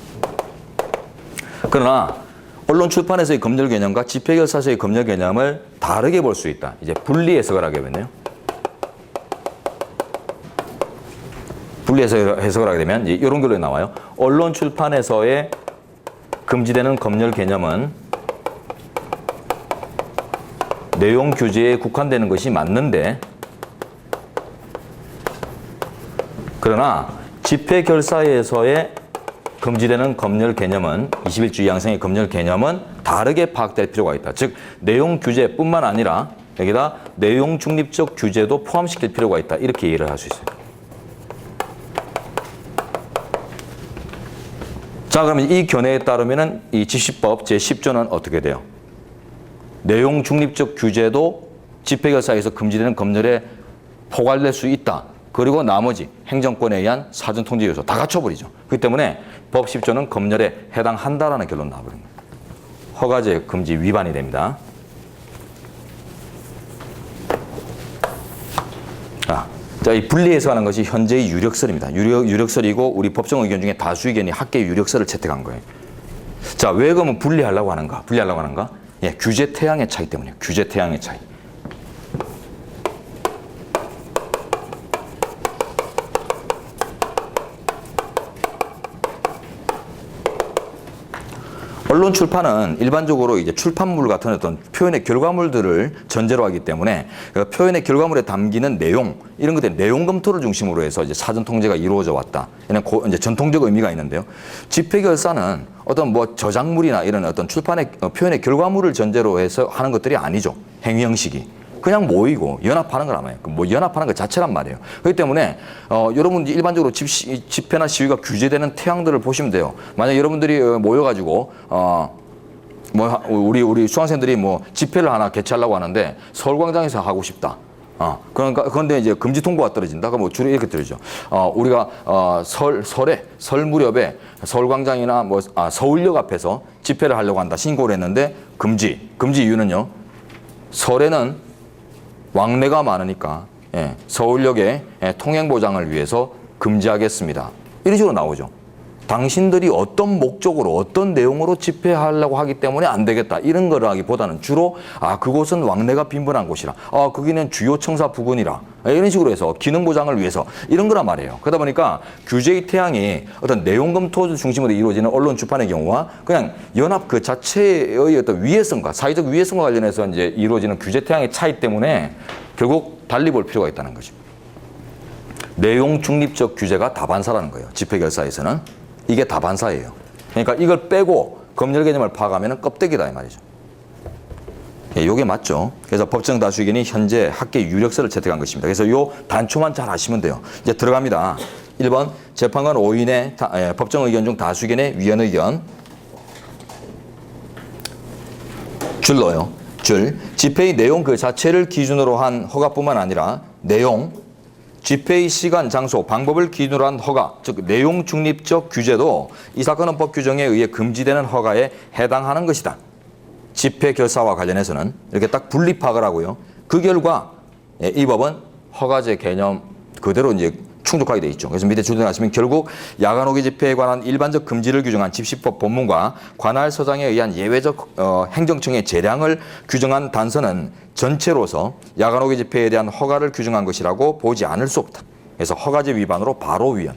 그러나 언론 출판에서의 검열 개념과 집회결사에서의 검열 개념을 다르게 볼 수 있다. 이제 분리 해석을 하게 되네요. 분리 해석을 하게 되면 이런 결론이 나와요. 언론 출판에서의 금지되는 검열 개념은 내용 규제에 국한되는 것이 맞는데, 그러나 집회결사에서의 금지되는 검열 개념은 21주 양성의 검열 개념은 다르게 파악될 필요가 있다. 즉 내용 규제뿐만 아니라 여기다 내용 중립적 규제도 포함시킬 필요가 있다. 이렇게 이해를 할 수 있어요. 자, 그러면 이 견해에 따르면은 이 지시법 제10조는 어떻게 돼요? 내용 중립적 규제도 집회결사에서 금지되는 검열에 포괄될 수 있다. 그리고 나머지 행정권에 의한 사전 통제 요소 다 갖춰버리죠. 그렇기 때문에 법 10조는 검열에 해당한다라는 결론 나와버립니다. 허가제 금지 위반이 됩니다. 자, 이 분리 해석하는 것이 현재의 유력설입니다. 유력설이고 우리 법정 의견 중에 다수 의견이 학계 유력설을 채택한 거예요. 자, 왜 그러면 분리하려고 하는가? 예, 규제 태양의 차이 때문이에요. 규제 태양의 차이. 언론 출판은 일반적으로 이제 출판물 같은 어떤 표현의 결과물들을 전제로 하기 때문에 그 표현의 결과물에 담기는 내용, 이런 것들 내용 검토를 중심으로 해서 이제 사전 통제가 이루어져 왔다. 이제 전통적 의미가 있는데요. 집회결사는 어떤 뭐 저작물이나 이런 어떤 출판의 표현의 결과물을 전제로 해서 하는 것들이 아니죠. 행위 형식이. 그냥 모이고 연합하는 거란 말이에요. 뭐 연합하는 것 자체란 말이에요. 그렇기 때문에 여러분 일반적으로 집회나 시위가 규제되는 태양들을 보시면 돼요. 만약 여러분들이 모여가지고 우리 수강생들이 뭐 집회를 하나 개최하려고 하는데 서울광장에서 하고 싶다. 그런데 이제 금지 통보가 떨어진다. 그럼 주로 이렇게 떨어지죠. 우리가 설 무렵에 서울광장이나 서울역 앞에서 집회를 하려고 한다. 신고를 했는데 금지 이유는요. 설에는 왕래가 많으니까 서울역의 통행 보장을 위해서 금지하겠습니다. 이런 식으로 나오죠. 당신들이 어떤 목적으로 어떤 내용으로 집회하려고 하기 때문에 안 되겠다. 이런 거를 하기보다는 주로 그곳은 왕래가 빈번한 곳이라. 거기는 주요 청사 부근이라. 이런 식으로 해서 기능 보장을 위해서 이런 거란 말이에요. 그러다 보니까 규제의 태양이 어떤 내용 검토 중심으로 이루어지는 언론 출판의 경우와 그냥 연합 그 자체의 어떤 위해성과 사회적 위해성과 관련해서 이제 이루어지는 규제 태양의 차이 때문에 결국 달리 볼 필요가 있다는 거죠. 내용 중립적 규제가 다반사라는 거예요. 집회결사에서는. 이게 다반사예요. 그러니까 이걸 빼고 검열 개념을 파악하면 껍데기다 이 말이죠. 이게 맞죠. 그래서 법정 다수 의견이 현재 학계 유력설을 채택한 것입니다. 그래서 이 단초만 잘 아시면 돼요. 이제 들어갑니다. 1번 재판관 5인의 법정 의견 중 다수 의견의 위헌 의견. 줄로요. 집회의 내용 그 자체를 기준으로 한 허가뿐만 아니라 내용, 집회의 시간, 장소, 방법을 기준으로 한 허가, 즉 내용 중립적 규제도 이 사건은 법 규정에 의해 금지되는 허가에 해당하는 것이다. 집회 결사와 관련해서는 이렇게 딱 분리 파악을 하고요. 그 결과 이 법은 허가제 개념 그대로 이제 충족하게 돼 있죠. 그래서 밑에 주장하시면 결국 야간오개 집회에 관한 일반적 금지를 규정한 집시법 본문과 관할 서장에 의한 예외적 행정청의 재량을 규정한 단서는 전체로서 야간오개 집회에 대한 허가를 규정한 것이라고 보지 않을 수 없다. 그래서 허가제 위반으로 바로 위헌.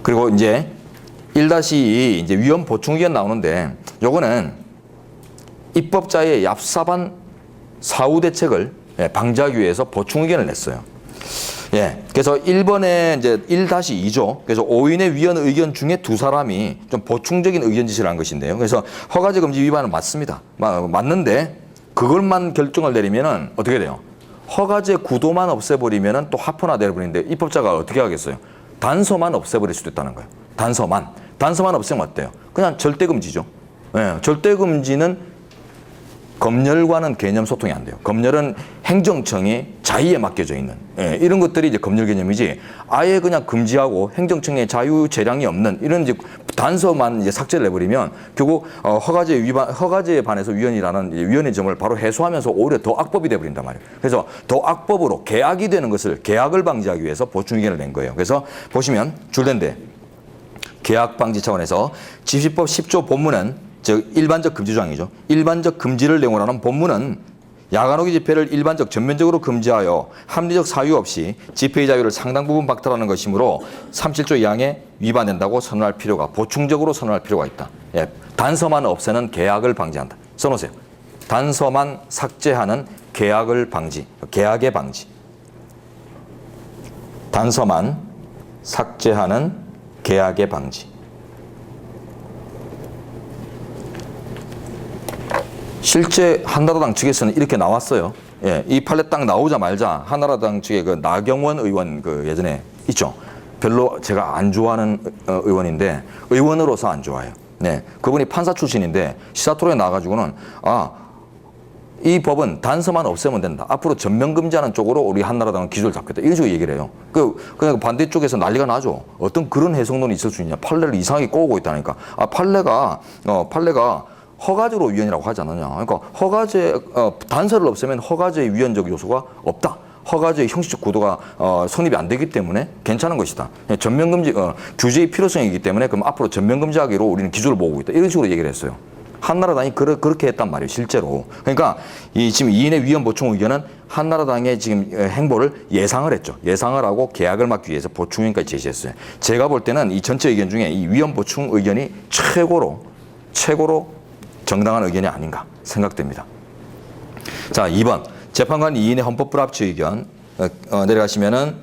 그리고 이제 1-2 이제 위헌 보충 의견 나오는데 요거는 입법자의 얍삽한 사후 대책을 방지하기 위해서 보충 의견을 냈어요. 예. 그래서 1번에 이제 1-2죠. 그래서 5인의 위헌 의견 중에 두 사람이 좀 보충적인 의견 지시를 한 것인데요. 그래서 허가제 금지 위반은 맞습니다. 맞는데 그걸만 결정을 내리면은 어떻게 돼요? 허가제 구도만 없애버리면은 또 합헌화되어 버리는데 입법자가 어떻게 하겠어요? 단서만 없애버릴 수도 있다는 거예요. 단서만 없애면 어때요? 그냥 절대 금지죠. 예. 절대 금지는 검열과는 개념 소통이 안 돼요. 검열은 행정청이 자의에 맡겨져 있는 이런 것들이 이제 검열 개념이지 아예 그냥 금지하고 행정청의 자유 재량이 없는 이런 이제 단서만 이제 삭제를 해버리면 결국 허가제에 반해서 위헌이라는 위헌의 점을 바로 해소하면서 오히려 더 악법이 돼버린단 말이에요. 그래서 더 악법으로 계약이 되는 것을 계약을 방지하기 위해서 보충 의견을 낸 거예요. 그래서 보시면 줄된데 계약 방지 차원에서 집시법 10조 본문은 즉 일반적 금지 조항이죠. 일반적 금지를 내용으로 하는 본문은 야간오개 집회를 일반적 전면적으로 금지하여 합리적 사유 없이 집회의 자유를 상당 부분 박탈하는 것이므로 37조 2항에 위반된다고 선언할 필요가 보충적으로 선언할 필요가 있다. 예, 단서만 없애는 계약을 방지한다. 써놓으세요. 단서만 삭제하는 계약을 방지. 계약의 방지. 단서만 삭제하는 계약의 방지. 실제 한나라당 측에서는 이렇게 나왔어요. 예, 이 판례 딱 나오자마자 한나라당 측의 그 나경원 의원 그 예전에 있죠. 별로 제가 안 좋아하는 의원인데 의원으로서 안 좋아해요. 네, 그분이 판사 출신인데 시사토론에 나와가지고는 이 법은 단서만 없애면 된다. 앞으로 전면 금지하는 쪽으로 우리 한나라당은 기조를 잡겠다. 이런 식으로 얘기를 해요. 그냥 반대쪽에서 난리가 나죠. 어떤 그런 해석론이 있을 수 있냐. 판례를 이상하게 꼬우고 있다니까. 판례가 허가제로 위헌이라고 하지 않느냐. 그러니까 허가제 단서를 없애면 허가제의 위헌적 요소가 없다. 허가제의 형식적 구도가 성립이 안 되기 때문에 괜찮은 것이다. 전면금지 규제의 필요성이기 때문에 그럼 앞으로 전면금지하기로 우리는 기조를 모으고 있다. 이런 식으로 얘기를 했어요. 한나라당이 그렇게 했단 말이에요. 실제로. 그러니까 지금 2인의 위헌 보충 의견은 한나라당의 지금 행보를 예상을 했죠. 예상을 하고 계약을 막기 위해서 보충 의견까지 제시했어요. 제가 볼 때는 이 전체 의견 중에 이 위헌 보충 의견이 최고로 정당한 의견이 아닌가 생각됩니다. 자, 2번. 재판관 2인의 헌법 불합치 의견 내려가시면은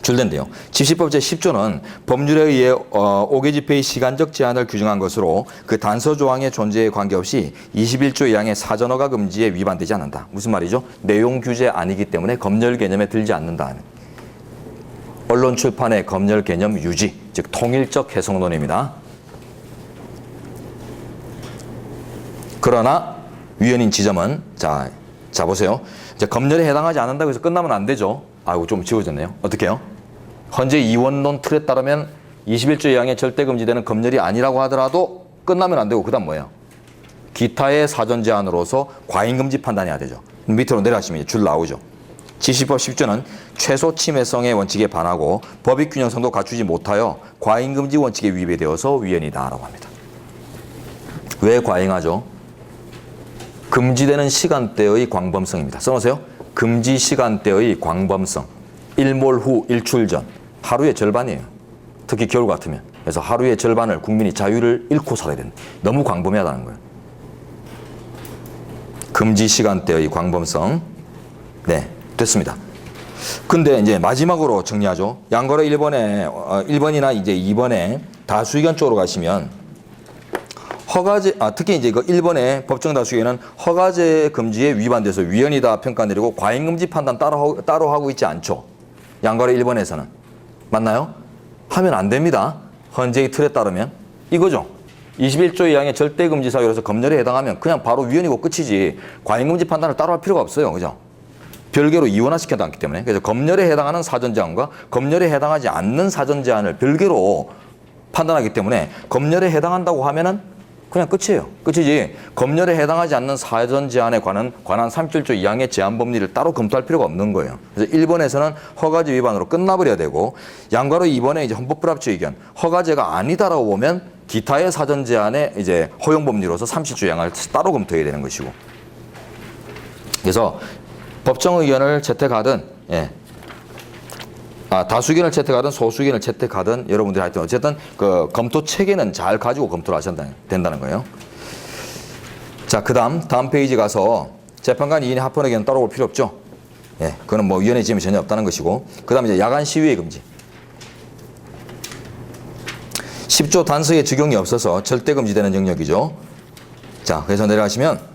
줄된데요. 집시법 제10조는 법률에 의해 오개 집회의 시간적 제한을 규정한 것으로 그 단서 조항의 존재에 관계없이 21조 2항의 사전허가 금지에 위반되지 않는다. 무슨 말이죠? 내용 규제 아니기 때문에 검열 개념에 들지 않는다. 언론 출판의 검열 개념 유지, 즉 통일적 해석론입니다. 그러나 위헌인 지점은 자 보세요. 이제 검열에 해당하지 않는다고 해서 끝나면 안 되죠. 아이고 좀 지워졌네요. 어떻게 해요? 헌재 이원론 틀에 따르면 21조 2항에 절대 금지되는 검열이 아니라고 하더라도 끝나면 안 되고 그다음 뭐예요? 기타의 사전 제한으로서 과잉 금지 판단해야 되죠. 밑으로 내려가시면 줄 나오죠. 집시법 10조는 최소 침해성의 원칙에 반하고 법익 균형성도 갖추지 못하여 과잉 금지 원칙에 위배되어서 위헌이다라고 합니다. 왜 과잉하죠? 금지되는 시간대의 광범성입니다. 써놓으세요. 금지 시간대의 광범성. 일몰 후, 일출 전. 하루의 절반이에요. 특히 겨울 같으면. 그래서 하루의 절반을 국민이 자유를 잃고 살아야 된다. 너무 광범위하다는 거예요. 금지 시간대의 광범성. 네, 됐습니다. 근데 이제 마지막으로 정리하죠. 양거래 1번이나 이제 2번에 다수 의견 쪽으로 가시면 허가제, 특히 이제 그 1번의 법정 다수의견은 허가제 금지에 위반돼서 위헌이다 평가 내리고 과잉금지 판단 따로 하고 있지 않죠. 양거래 1번에서는. 맞나요? 하면 안 됩니다. 헌재의 틀에 따르면. 이거죠. 21조 2항의 절대금지 사유로서 검열에 해당하면 그냥 바로 위헌이고 끝이지 과잉금지 판단을 따로 할 필요가 없어요. 그죠? 별개로 이원화시켜도 않기 때문에 그래서 검열에 해당하는 사전제한과 검열에 해당하지 않는 사전제한을 별개로 판단하기 때문에 검열에 해당한다고 하면은 그냥 끝이에요. 끝이지. 검열에 해당하지 않는 사전제한에 관한 37조 2항의 제한 법리를 따로 검토할 필요가 없는 거예요. 그래서 1번에서는 허가제 위반으로 끝나버려야 되고 양과로 2번에 이제 헌법불합치 의견 허가제가 아니다라고 보면 기타의 사전제한에 이제 허용 법리로서 37조 2항을 따로 검토해야 되는 것이고. 그래서 법정 의견을 채택하든 다수 의견을 채택하든 소수 의견을 채택하든 여러분들이 하여튼 어쨌든 그 검토 체계는 잘 가지고 검토를 하셔야 된다는 거예요. 자, 다음 페이지 가서 재판관 2인의 합헌 의견은 따로 볼 필요 없죠. 그거는 뭐 위원회 지음이 전혀 없다는 것이고. 그다음 이제 야간 시위의 금지. 10조 단서의 적용이 없어서 절대 금지되는 영역이죠. 자, 그래서 내려가시면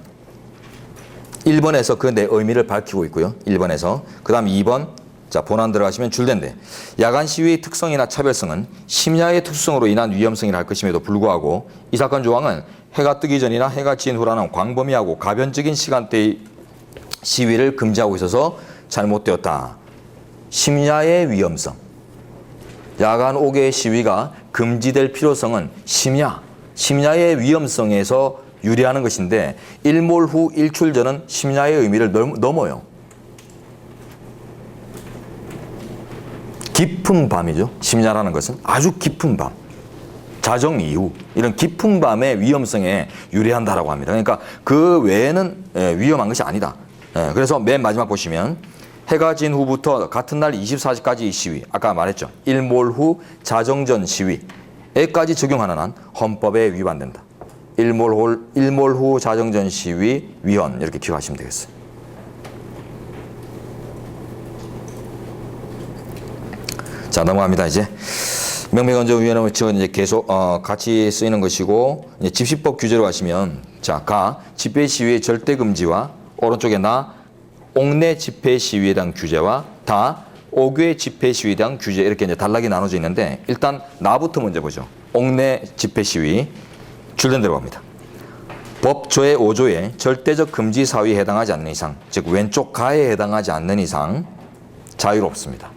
1번에서 그 내 의미를 밝히고 있고요. 1번에서. 그다음 2번. 자, 본안 들어가시면 줄된데 야간 시위의 특성이나 차별성은 심야의 특수성으로 인한 위험성이라 할 것임에도 불구하고 이 사건 조항은 해가 뜨기 전이나 해가 진 후라는 광범위하고 가변적인 시간대의 시위를 금지하고 있어서 잘못되었다. 심야의 위험성. 야간 5개의 시위가 금지될 필요성은 심야의 위험성에서 유리하는 것인데 일몰 후 일출 전은 심야의 의미를 넘어요. 깊은 밤이죠. 심야라는 것은 아주 깊은 밤. 자정 이후 이런 깊은 밤의 위험성에 유리한다라고 합니다. 그러니까 그 외에는 위험한 것이 아니다. 그래서 맨 마지막 보시면 해가 진 후부터 같은 날 24시까지의 시위. 아까 말했죠. 일몰 후 자정 전 시위에까지 적용하는 한 헌법에 위반된다. 일몰 후 자정 전 시위 위헌 이렇게 기억하시면 되겠어요. 자, 넘어갑니다. 이제 명백헌정위원회 측은 이제 계속 같이 쓰이는 것이고 이제 집시법 규제로 가시면 자, 집회 시위의 절대 금지와 오른쪽에 옥내 집회 시위에 대한 규제와 옥외 집회 시위에 대한 규제 이렇게 이제 단락이 나눠져 있는데 일단 부터 먼저 보죠. 옥내 집회 시위 줄된 대로 갑니다. 법 조의 5조에 절대적 금지 사유에 해당하지 않는 이상, 즉 왼쪽 가에 해당하지 않는 이상 자유롭습니다.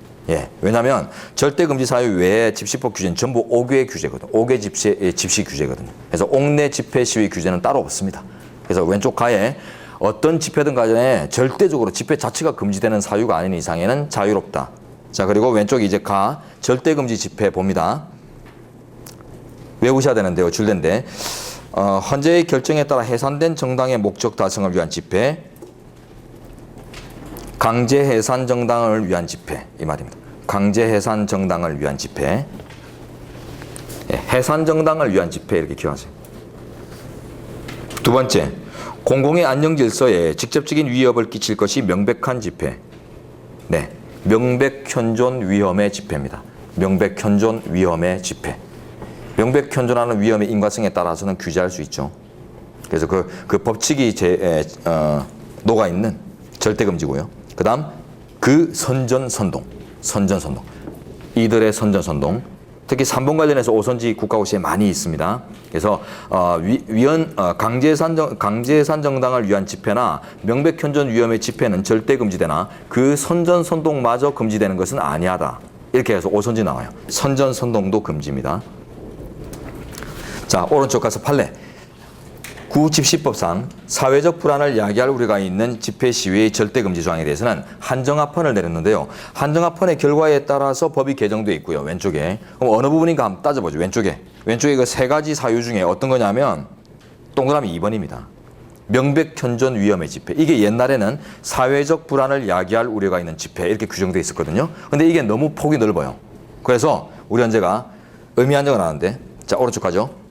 왜냐하면 절대금지 사유 외에 집시법 규제는 전부 5개 규제거든. 5개 집시 규제거든요. 그래서 옥내 집회 시위 규제는 따로 없습니다. 그래서 왼쪽 가에 어떤 집회든 간에 절대적으로 집회 자체가 금지되는 사유가 아닌 이상에는 자유롭다. 자, 그리고 왼쪽 이제 절대금지 집회 봅니다. 외우셔야 되는데요. 줄된데 헌재의 결정에 따라 해산된 정당의 목적 달성을 위한 집회, 강제 해산 정당을 위한 집회 이 말입니다. 강제 해산 정당을 위한 집회, 해산 정당을 위한 집회 이렇게 기억하세요. 두 번째, 공공의 안녕 질서에 직접적인 위협을 끼칠 것이 명백한 집회. 명백현존 위험의 집회입니다. 명백현존 위험의 집회. 명백현존하는 위험의 인과성에 따라서는 규제할 수 있죠. 그래서 그 법칙이 녹아 있는 절대금지고요. 그다음 선전선동. 이들의 선전선동. 특히 3번 관련해서 오선지 국가고시에 많이 있습니다. 그래서 강제해산 정당을 위한 집회나 명백현존 위험의 집회는 절대 금지되나 그 선전선동마저 금지되는 것은 아니하다. 이렇게 해서 오선지 나와요. 선전선동도 금지입니다. 자, 오른쪽 가서 판례. 구집시법상 사회적 불안을 야기할 우려가 있는 집회 시위의 절대금지 조항에 대해서는 한정합헌을 내렸는데요. 한정합헌의 결과에 따라서 법이 개정되어 있고요. 왼쪽에. 그럼 어느 부분인가 한번 따져보죠. 왼쪽에 그 세 가지 사유 중에 어떤 거냐면 동그라미 2번입니다. 명백현존 위험의 집회. 이게 옛날에는 사회적 불안을 야기할 우려가 있는 집회 이렇게 규정되어 있었거든요. 근데 이게 너무 폭이 넓어요. 그래서 우리 헌재가 의미 한정을 하는데 자, 오른쪽 가죠.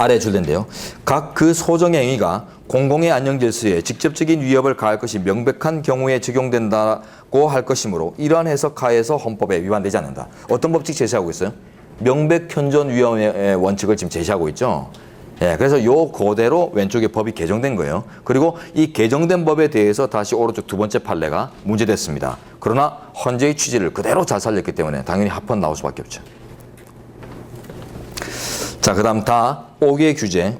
아래 줄된데요. 각 그 소정의 행위가 공공의 안녕 질서에 직접적인 위협을 가할 것이 명백한 경우에 적용된다고 할 것이므로 이러한 해석 하에서 헌법에 위반되지 않는다. 어떤 법칙 제시하고 있어요? 명백현존 위험의 원칙을 지금 제시하고 있죠. 그래서 요 그대로 왼쪽에 법이 개정된 거예요. 그리고 이 개정된 법에 대해서 다시 오른쪽 두 번째 판례가 문제됐습니다. 그러나 헌재의 취지를 그대로 잘 살렸기 때문에 당연히 합헌 나올 수밖에 없죠. 자, 그 다음 5개 규제.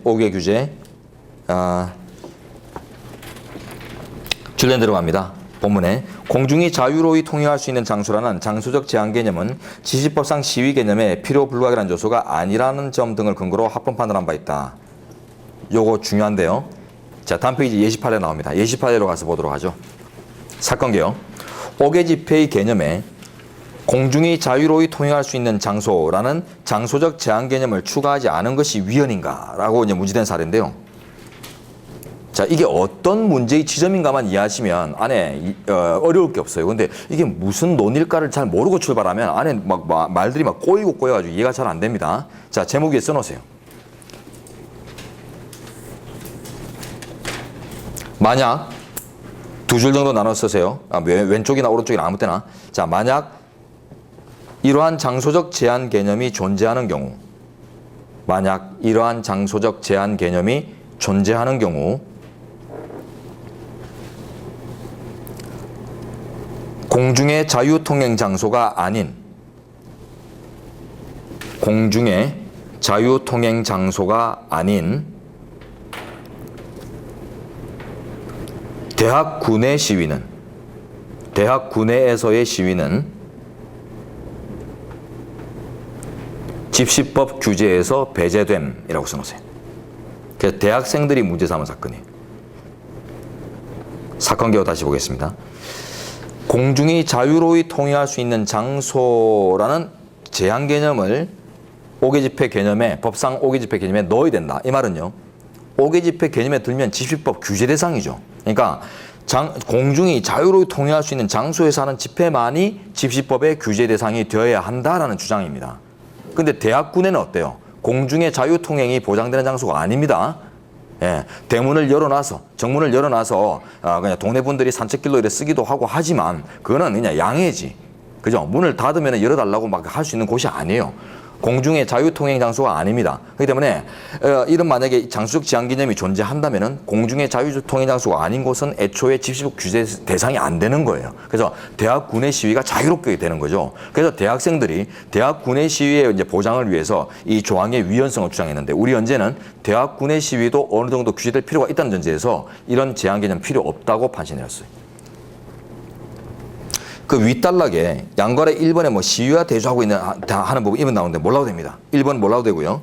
줄된 대로 갑니다. 본문에 공중이 자유로이 통행할 수 있는 장소라는 장소적 제한 개념은 지시법상 시위 개념에 필요 불가결한 요소가 아니라는 점 등을 근거로 합헌 판단한 바 있다. 요거 중요한데요. 자, 다음 페이지 예시판에 나옵니다. 예시판으로 가서 보도록 하죠. 사건개요. 5개 집회의 개념에 공중이 자유로이 통행할 수 있는 장소라는 장소적 제한 개념을 추가하지 않은 것이 위헌인가? 라고 이제 문제된 사례인데요. 자, 이게 어떤 문제의 지점인가만 이해하시면 안에 어려울 게 없어요. 근데 이게 무슨 논일까를 잘 모르고 출발하면 안에 막 말들이 막 꼬여가지고 이해가 잘 안 됩니다. 자, 제목 위에 써놓으세요. 만약 두 줄 정도 나눠 쓰세요. 왼쪽이나 오른쪽이나 아무 때나. 자, 만약 이러한 장소적 제한 개념이 존재하는 경우, 만약 이러한 장소적 제한 개념이 존재하는 경우 공중의 자유통행 장소가 아닌 공중의 자유통행 장소가 아닌 대학 구내 시위는 대학 구내에서의 시위는 집시법 규제에서 배제됨이라고 써놓으세요. 그래서 대학생들이 문제 삼은 사건이에요. 사건 개요 다시 보겠습니다. 공중이 자유로이 통행할 수 있는 장소라는 제한 개념을 5개 집회 개념에 법상 5개 집회 개념에 넣어야 된다. 이 말은요. 5개 집회 개념에 들면 집시법 규제 대상이죠. 그러니까 공중이 자유로이 통행할 수 있는 장소에서 하는 집회만이 집시법의 규제 대상이 되어야 한다라는 주장입니다. 근데 대학군에는 어때요? 공중의 자유통행이 보장되는 장소가 아닙니다. 예, 대문을 열어놔서 정문을 열어놔서 그냥 동네 분들이 산책길로 이렇게 쓰기도 하고 하지만 그거는 그냥 양해지. 그죠? 문을 닫으면 열어달라고 막 할 수 있는 곳이 아니에요. 공중의 자유통행 장소가 아닙니다. 그렇기 때문에 이런 만약에 장소적 제한 개념이 존재한다면은 공중의 자유통행 장소가 아닌 곳은 애초에 집시법 규제 대상이 안 되는 거예요. 그래서 대학 구내 시위가 자유롭게 되는 거죠. 그래서 대학생들이 대학 구내 시위의 이제 보장을 위해서 이 조항의 위헌성을 주장했는데 우리 현재는 대학 구내 시위도 어느 정도 규제될 필요가 있다는 전제에서 이런 제한 개념 필요 없다고 판시내렸어요. 그 윗단락에 양괄의 1번에 뭐 시위와 대조하고 있는 하는 부분 1번 나오는데 몰라도 됩니다. 1번 몰라도 되고요.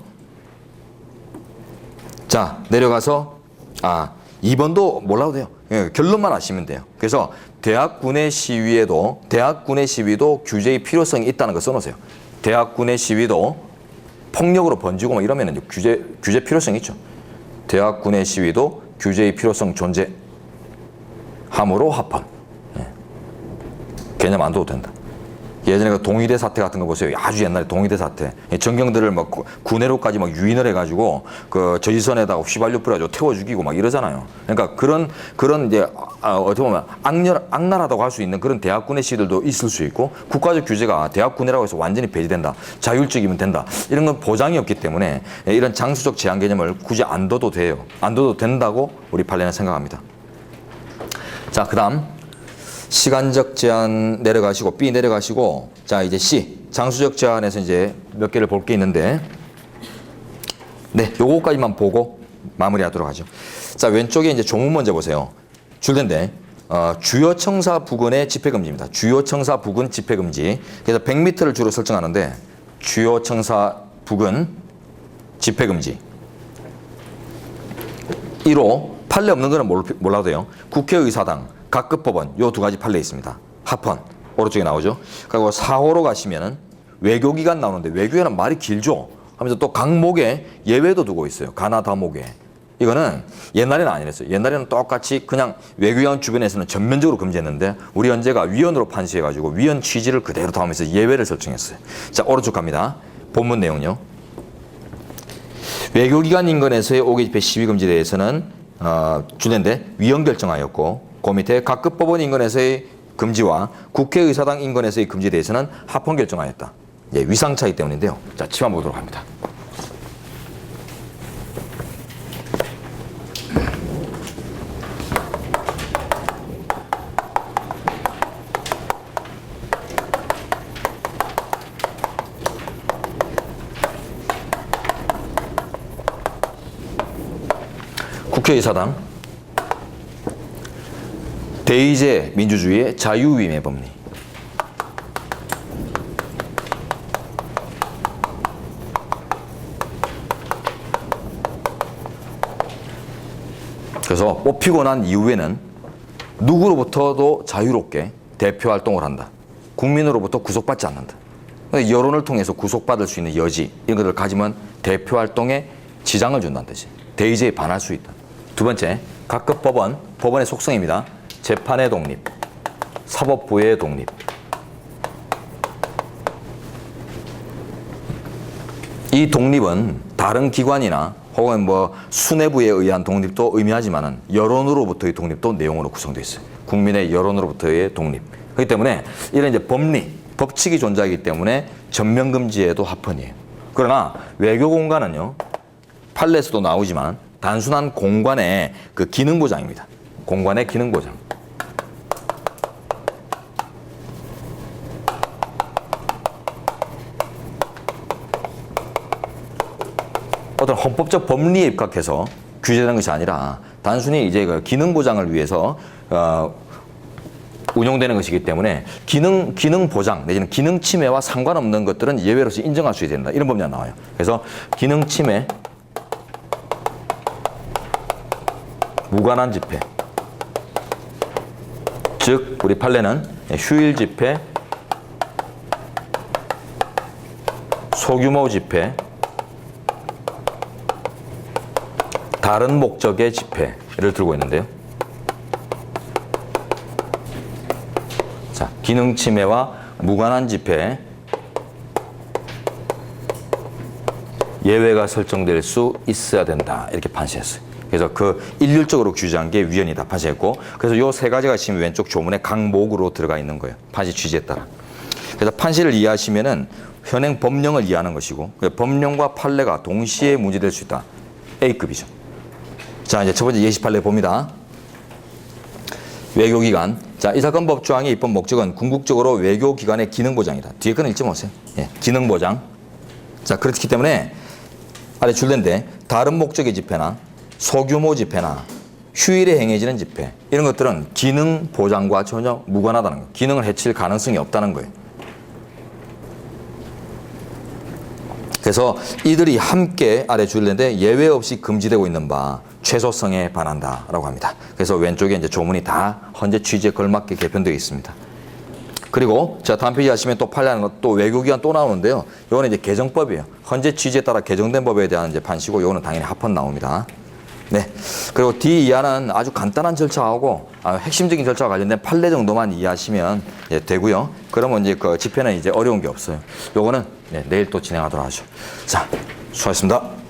자, 내려가서 2번도 몰라도 돼요. 예, 결론만 아시면 돼요. 그래서 대학군의 시위도 규제의 필요성이 있다는 거 써놓으세요. 대학군의 시위도 폭력으로 번지고 막 이러면 규제 필요성이 있죠. 대학군의 시위도 규제의 필요성 존재함으로 합헌. 개념 안 둬도 된다. 예전에 그 동의대 사태 같은 거 보세요. 아주 옛날에 동의대 사태. 전경들을 막 구내로까지 막 유인을 해가지고 그 저지선에다가 휘발유 뿌려가지고 태워 죽이고 막 이러잖아요. 그러니까 그런 이제 어떻게 보면 악랄하다고 할 수 있는 그런 대학군의 시들도 있을 수 있고 국가적 규제가 대학군이라고 해서 완전히 배제된다. 자율적이면 된다. 이런 건 보장이 없기 때문에 이런 장소적 제한 개념을 굳이 안 둬도 돼요. 안 둬도 된다고 우리 판례는 생각합니다. 자, 그다음. 시간적 제한 내려가시고 B 내려가시고 자 이제 C 장수적 제한에서 이제 몇 개를 볼 게 있는데 네 요거까지만 보고 마무리하도록 하죠. 자 왼쪽에 이제 조문 먼저 보세요. 줄된데 주요 청사 부근의 집회 금지입니다. 주요 청사 부근 집회 금지. 그래서 100m를 주로 설정하는데 주요 청사 부근 집회 금지. 1호 판례 없는 거는 몰라도 돼요. 국회의사당 각급 법원 요 두 가지 판례 있습니다. 합헌 오른쪽에 나오죠. 그리고 4호로 가시면은 외교기관 나오는데 외교기관은 말이 길죠. 하면서 또 각목에 예외도 두고 있어요. 가나다목에. 이거는 옛날에는 아니랬어요. 옛날에는 똑같이 그냥 외교기관 주변에서는 전면적으로 금지했는데 우리 헌재가 위헌으로 판시해가지고 위헌 취지를 그대로 담으면서 예외를 설정했어요. 자 오른쪽 갑니다. 본문 내용요. 외교기관 인근에서의 5개 집회 시위 금지에 대해서는 줄된데 위헌 결정하였고 그 밑에 각급 법원 인근에서의 금지와 국회의사당 인근에서의 금지에 대해서는 합헌 결정하였다. 예, 위상 차이 때문인데요. 자, 치마 보도록 합니다. 국회의사당 대의제 민주주의의 자유위임의 법리. 그래서 뽑히고 난 이후에는 누구로부터도 자유롭게 대표 활동을 한다. 국민으로부터 구속받지 않는다. 여론을 통해서 구속받을 수 있는 여지 이런 것들을 가지면 대표 활동에 지장을 준다는 뜻이. 대의제에 반할 수 있다. 두 번째, 각급 법원, 법원의 속성입니다. 재판의 독립, 사법부의 독립. 이 독립은 다른 기관이나 혹은 뭐 수뇌부에 의한 독립도 의미하지만은 여론으로부터의 독립도 내용으로 구성되어 있어요. 국민의 여론으로부터의 독립. 그렇기 때문에 이런 이제 법리, 법칙이 존재하기 때문에 전면금지에도 합헌이에요. 그러나 외교 공간은요, 판례에서도 나오지만 단순한 공관의 그 기능 보장입니다. 공관의 기능 보장. 어떤 헌법적 법리에 입각해서 규제되는 것이 아니라 단순히 이제 그 기능 보장을 위해서 운용되는 것이기 때문에 기능 보장 내지는 기능 침해와 상관없는 것들은 예외로서 인정할 수 있어야 된다. 이런 법리가 나와요. 그래서 기능 침해, 무관한 집회, 즉 우리 판례는 휴일 집회, 소규모 집회, 다른 목적의 집회를 들고 있는데요. 자, 기능 침해와 무관한 집회 예외가 설정될 수 있어야 된다. 이렇게 판시했어요. 그래서 그 일률적으로 규제한 게 위헌이다 판시했고, 그래서 요 세 가지가 지금 왼쪽 조문에 각목으로 들어가 있는 거예요. 판시 취지에 따라. 그래서 판시를 이해하시면은 현행 법령을 이해하는 것이고, 법령과 판례가 동시에 문제될 수 있다. A급이죠. 자, 이제 첫 번째 예시 판례 봅니다. 외교기관. 자, 이 사건 법조항의 입법 목적은 궁극적으로 외교기관의 기능 보장이다. 뒤에 거는 읽지 마세요. 예, 기능 보장. 자, 그렇기 때문에 아래 줄인데 다른 목적의 집회나 소규모 집회나 휴일에 행해지는 집회 이런 것들은 기능 보장과 전혀 무관하다는 거예요. 기능을 해칠 가능성이 없다는 거예요. 그래서 이들이 함께 아래 줄인데 예외 없이 금지되고 있는 바 최소성에 반한다라고 합니다. 그래서 왼쪽에 이제 조문이 다 헌재 취지에 걸맞게 개편되어 있습니다. 그리고 자, 다음 페이지 하시면 또 판례는 또 외교기관 또 나오는데요. 요거는 이제 개정법이에요. 헌재 취지에 따라 개정된 법에 대한 이제 판시고, 요거는 당연히 합헌 나옵니다. 네. 그리고 D 이하는 아주 간단한 절차하고 핵심적인 절차와 관련된 판례 정도만 이해하시면 되고요. 그러면 이제 그 집회는 이제 어려운 게 없어요. 요거는 내일 또 진행하도록 하죠. 자, 수고하셨습니다.